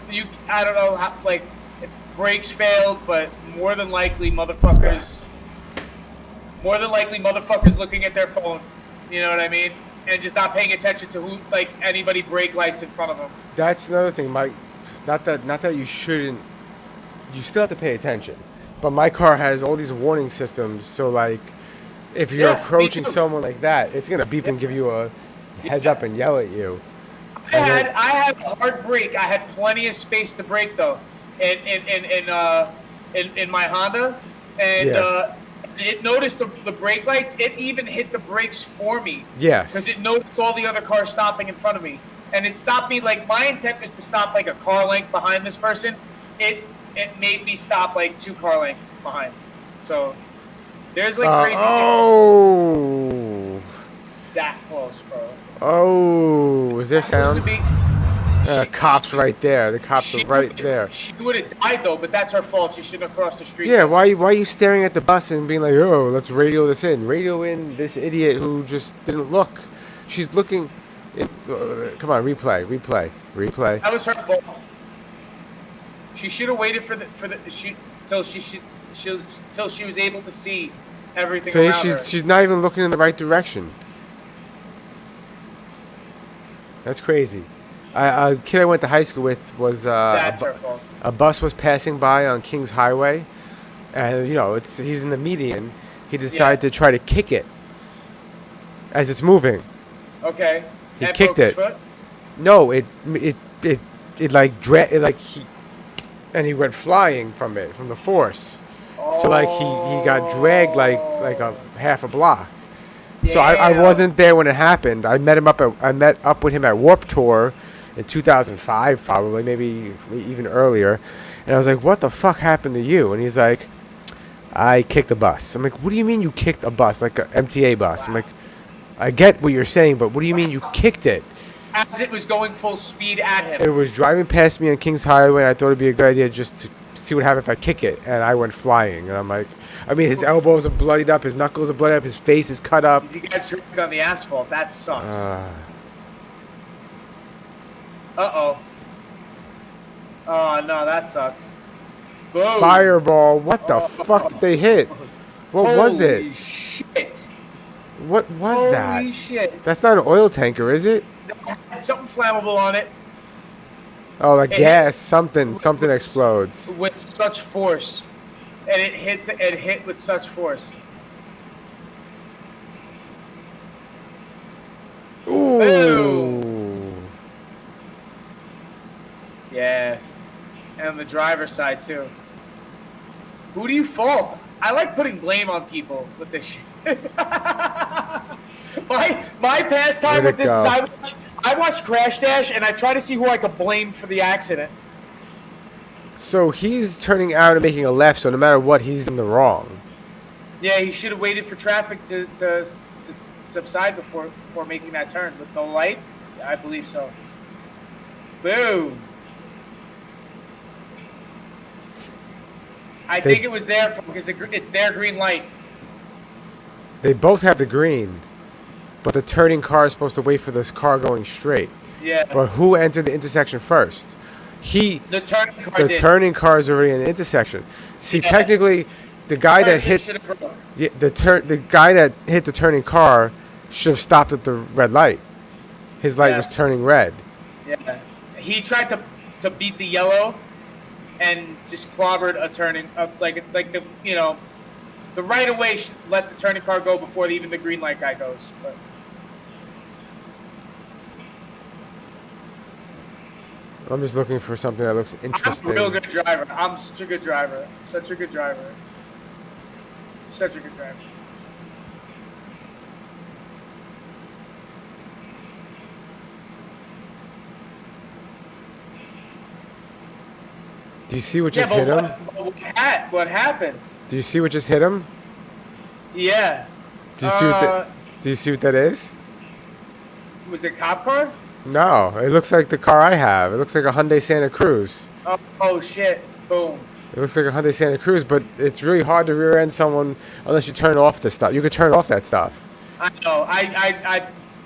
Speaker 2: how, like, if brakes failed, but more than likely motherfuckers looking at their phone, you know what I mean, and just not paying attention to who, like, anybody brake lights in front of them.
Speaker 1: That's another thing, Mike. Not that you shouldn't. You still have to pay attention, but my car has all these warning systems. So, like, if you're approaching someone like that, it's gonna beep and give you a heads up and yell at you.
Speaker 2: I had a hard brake. I had plenty of space to brake though, in my Honda, and it noticed the brake lights. It even hit the brakes for me.
Speaker 1: Yes.
Speaker 2: Because it noticed all the other cars stopping in front of me, and it stopped me. Like, my intent was to stop like a car length behind this person. It made me stop like 2 car lengths behind. So there's like crazy.
Speaker 1: Oh.
Speaker 2: That close, bro.
Speaker 1: Oh, was there sound? Cops right there. The cops are right there.
Speaker 2: She would have died though, but that's her fault. She shouldn't have crossed the street.
Speaker 1: Yeah, why are you staring at the bus and being like, oh, let's radio this in. Radio in this idiot who just didn't look. She's looking. Come on, replay.
Speaker 2: That was her fault. She should have waited till she was able to see everything around her.
Speaker 1: She's not even looking in the right direction. That's crazy. A kid I went to high school with was
Speaker 2: that's her fault.
Speaker 1: A bus was passing by on Kings Highway, and he's in the median. He decided to try to kick it as it's moving.
Speaker 2: Okay.
Speaker 1: He kicked it.
Speaker 2: Foot?
Speaker 1: No, it and he went flying from the force.
Speaker 2: Oh.
Speaker 1: So like he got dragged like a half a block. So I wasn't there when it happened. I met up with him at Warped Tour in 2005, probably, maybe even earlier. And I was like, "What the fuck happened to you?" And he's like, "I kicked a bus." I'm like, "What do you mean you kicked a bus, like an MTA bus?" I'm like, "I get what you're saying, but what do you mean you kicked it?"
Speaker 2: As it was going full speed at him.
Speaker 1: It was driving past me on Kings Highway, and I thought it'd be a good idea just to see what happened if I kick it. And I went flying, and I'm like, his elbows are bloodied up, his knuckles are bloodied up, his face is cut up.
Speaker 2: He got dragged on the asphalt. That sucks. Uh-oh. Oh, no, that sucks. Boom.
Speaker 1: Fireball. What the fuck did they hit? What was it?
Speaker 2: Holy shit.
Speaker 1: What was that?
Speaker 2: Holy shit.
Speaker 1: That's not an oil tanker, is it?
Speaker 2: Something flammable on it.
Speaker 1: Oh, like gas. Something explodes.
Speaker 2: With such force. And it hit with such force.
Speaker 1: Ooh.
Speaker 2: Ooh. Yeah. And on the driver's side, too. Who do you fault? I like putting blame on people with this shit. My pastime with this is I watch Crash Dash, and I try to see who I could blame for the accident.
Speaker 1: So he's turning out and making a left, so no matter what, he's in the wrong.
Speaker 2: Yeah, he should have waited for traffic to subside before making that turn. With no light? I believe so. Boom. I think it was there because it's their green light.
Speaker 1: They both have the green, but the turning car is supposed to wait for this car going straight.
Speaker 2: Yeah.
Speaker 1: But who entered the intersection first? The turning car is already in the intersection. See, technically, the guy that hit the guy that hit the turning car should have stopped at the red light. His light was turning red.
Speaker 2: Yeah. He tried to beat the yellow and just clobbered a turning the right of way should let the turning car go before even the green light guy goes. But.
Speaker 1: I'm just looking for something that looks interesting.
Speaker 2: I'm a real good driver. I'm such a good driver. Such a good driver. Such a good driver.
Speaker 1: Do you see what just hit him?
Speaker 2: What happened?
Speaker 1: Do you see what just hit him?
Speaker 2: Yeah.
Speaker 1: Do you see what that is?
Speaker 2: Was it a cop car?
Speaker 1: No, it looks like the car I have. It looks like a Hyundai Santa Cruz.
Speaker 2: Oh shit! Boom.
Speaker 1: It looks like a Hyundai Santa Cruz, but it's really hard to rear end someone unless you turn off the stuff. You could turn off that stuff.
Speaker 2: I know.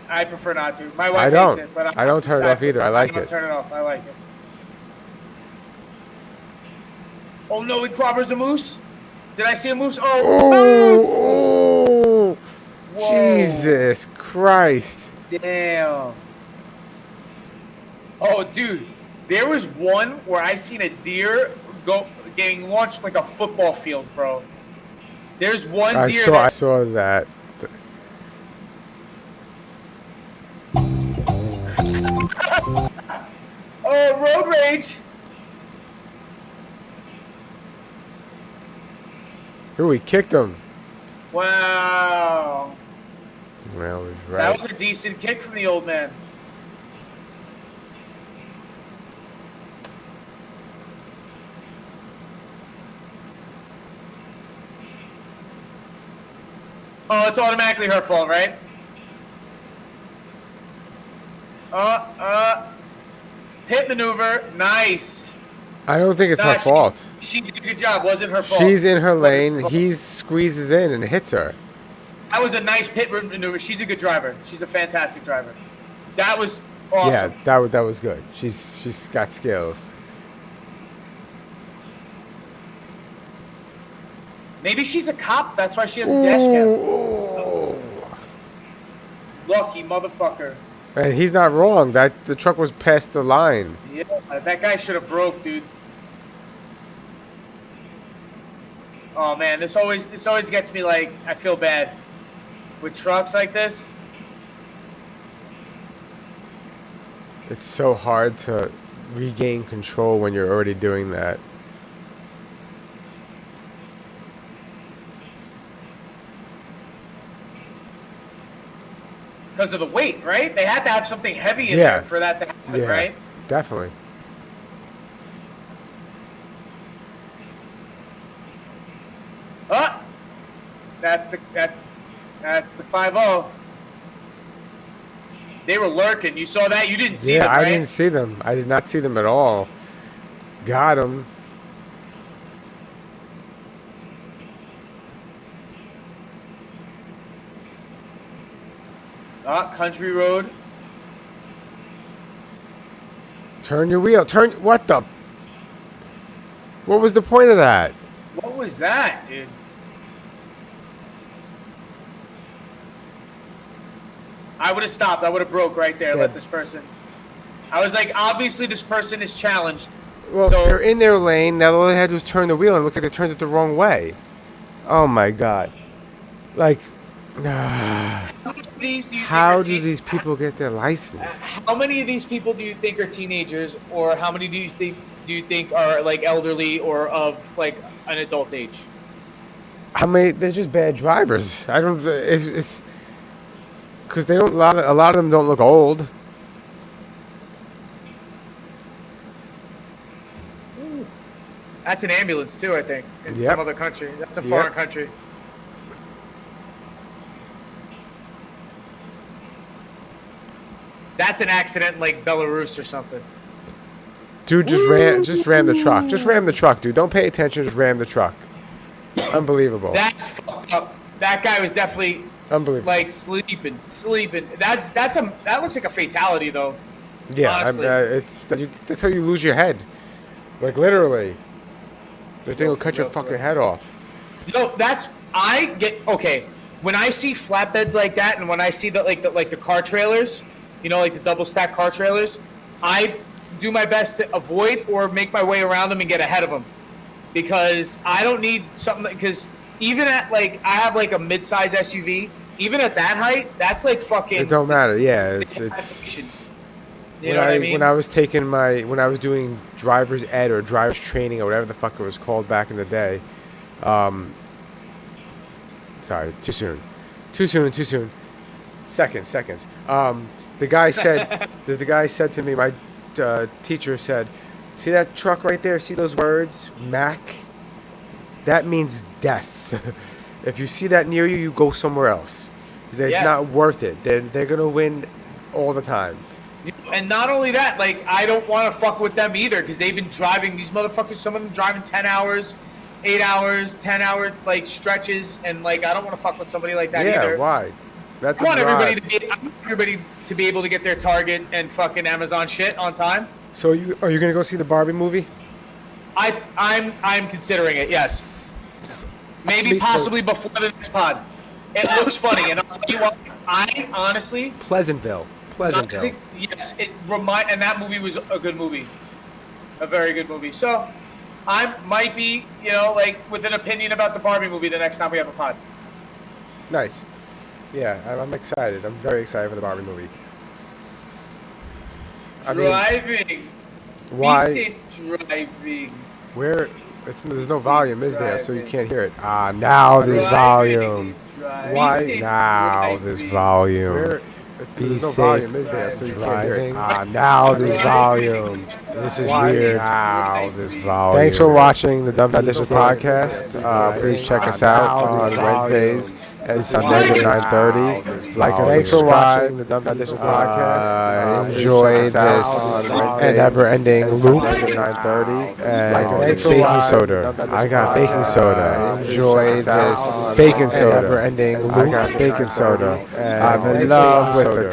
Speaker 2: I prefer not to. My wife
Speaker 1: I
Speaker 2: hates
Speaker 1: don't.
Speaker 2: it, but
Speaker 1: I don't turn it off either. I like
Speaker 2: I'm gonna
Speaker 1: it.
Speaker 2: turn it off. I like it. Oh no! It clobbers a moose. Did I see a moose?
Speaker 1: Oh,
Speaker 2: Whoa.
Speaker 1: Jesus Christ.
Speaker 2: Damn. Oh, dude. There was one where I seen a deer getting launched like a football field, bro. There's one deer
Speaker 1: I saw that.
Speaker 2: Oh, road rage.
Speaker 1: Ooh, he kicked him.
Speaker 2: Wow.
Speaker 1: Well, he's right.
Speaker 2: That was a decent kick from the old man. Oh, it's automatically her fault, right? Pit maneuver. Nice.
Speaker 1: I don't think it's her fault.
Speaker 2: She did a good job. Wasn't her fault.
Speaker 1: She's in her lane. He squeezes in and hits her.
Speaker 2: That was a nice pit maneuver. She's a good driver. She's a fantastic driver. That was awesome.
Speaker 1: Yeah, that was good. She's got skills.
Speaker 2: Maybe she's a cop. That's why she has a dash cam.
Speaker 1: Ooh.
Speaker 2: Lucky motherfucker.
Speaker 1: And he's not wrong. The truck was past the line.
Speaker 2: Yeah, that guy should have broke, dude. Oh man, this always gets me like I feel bad with trucks like this.
Speaker 1: It's so hard to regain control when you're already doing that.
Speaker 2: Because of the weight, right? They had to have something heavy in there for that to happen, right?
Speaker 1: Definitely.
Speaker 2: Oh, that's the 5-0. They were lurking. You saw that? You didn't see them, right?
Speaker 1: I didn't see them. I did not see them at all. Got him.
Speaker 2: Country road.
Speaker 1: Turn your wheel. What the? What was the point of that?
Speaker 2: What was that, dude? I would have stopped. I would have broke right there. Let this person. I was like, obviously this person is challenged.
Speaker 1: Well,
Speaker 2: so
Speaker 1: they're in their lane. Now all they had to do was turn the wheel, and it looks like they turned it the wrong way. Oh my god! Like, how do these people get their license?
Speaker 2: How many of these people do you think are teenagers, or how many do you think are like elderly or of like an adult age?
Speaker 1: How many? They're just bad drivers. I don't. It's because they don't. A lot of them don't look old.
Speaker 2: That's an ambulance too, I think, in some other country. That's a foreign country. That's an accident like Belarus or something.
Speaker 1: Dude, just ram the truck. Just ram the truck, dude. Don't pay attention. Just ram the truck. Unbelievable.
Speaker 2: That's fucked up. That guy was definitely
Speaker 1: unbelievable.
Speaker 2: Like sleeping. That looks like a fatality though.
Speaker 1: Yeah, that's how you lose your head. Like literally, the thing will cut your fucking head off.
Speaker 2: No, okay. When I see flatbeds like that, and when I see the car trailers, you know, like the double stack car trailers, I do my best to avoid or make my way around them and get ahead of them, because I don't need something. Because even at I have like a mid-size SUV, even at that height, that's like fucking.
Speaker 1: It don't matter. Yeah, it's.
Speaker 2: You know what I mean?
Speaker 1: When I was doing driver's ed or driver's training or whatever the fuck it was called back in the day. Sorry, too soon. Seconds. The guy said to me, my teacher said, "See that truck right there? See those words, Mac? That means death. If you see that near you, you go somewhere else. It's not worth it. They're gonna win all the time."
Speaker 2: And not only that, like, I don't want to fuck with them either because they've been driving these motherfuckers. Some of them driving 10 hours, 8 hours, 10-hour like stretches, and like I don't want to fuck with somebody like that either.
Speaker 1: Yeah, why?
Speaker 2: I want everybody to be able to get their Target and fucking Amazon shit on time.
Speaker 1: So are you gonna go see the Barbie movie?
Speaker 2: I'm considering it. Yes, maybe possibly before the next pod. It looks funny, and I'll tell you what. I honestly
Speaker 1: Pleasantville.
Speaker 2: Yes, and that movie was a good movie, a very good movie. So I might be, like with an opinion about the Barbie movie the next time we have a pod.
Speaker 1: Nice. Yeah, I'm excited. I'm very excited for the Barbie movie.
Speaker 2: Driving.
Speaker 1: Why?
Speaker 2: Be safe driving.
Speaker 1: There's no volume, is there? So you can't hear it. Now there's volume. Why now there's volume? There's no volume, is there? So you can't hear it. Now there's volume. This is weird. Now there's volume. Thanks for watching the Dumb Dishes podcast. Please check us out on Wednesdays and Sundays at 9:30. Like and
Speaker 8: Thanks for
Speaker 1: subscribe.
Speaker 8: watching the Dumb Dishes podcast.
Speaker 1: Enjoy this never-ending loop at 9:30. And baking soda. I got baking soda. Enjoy this baking soda. Never-ending loop. I got baking soda. I'm in love with the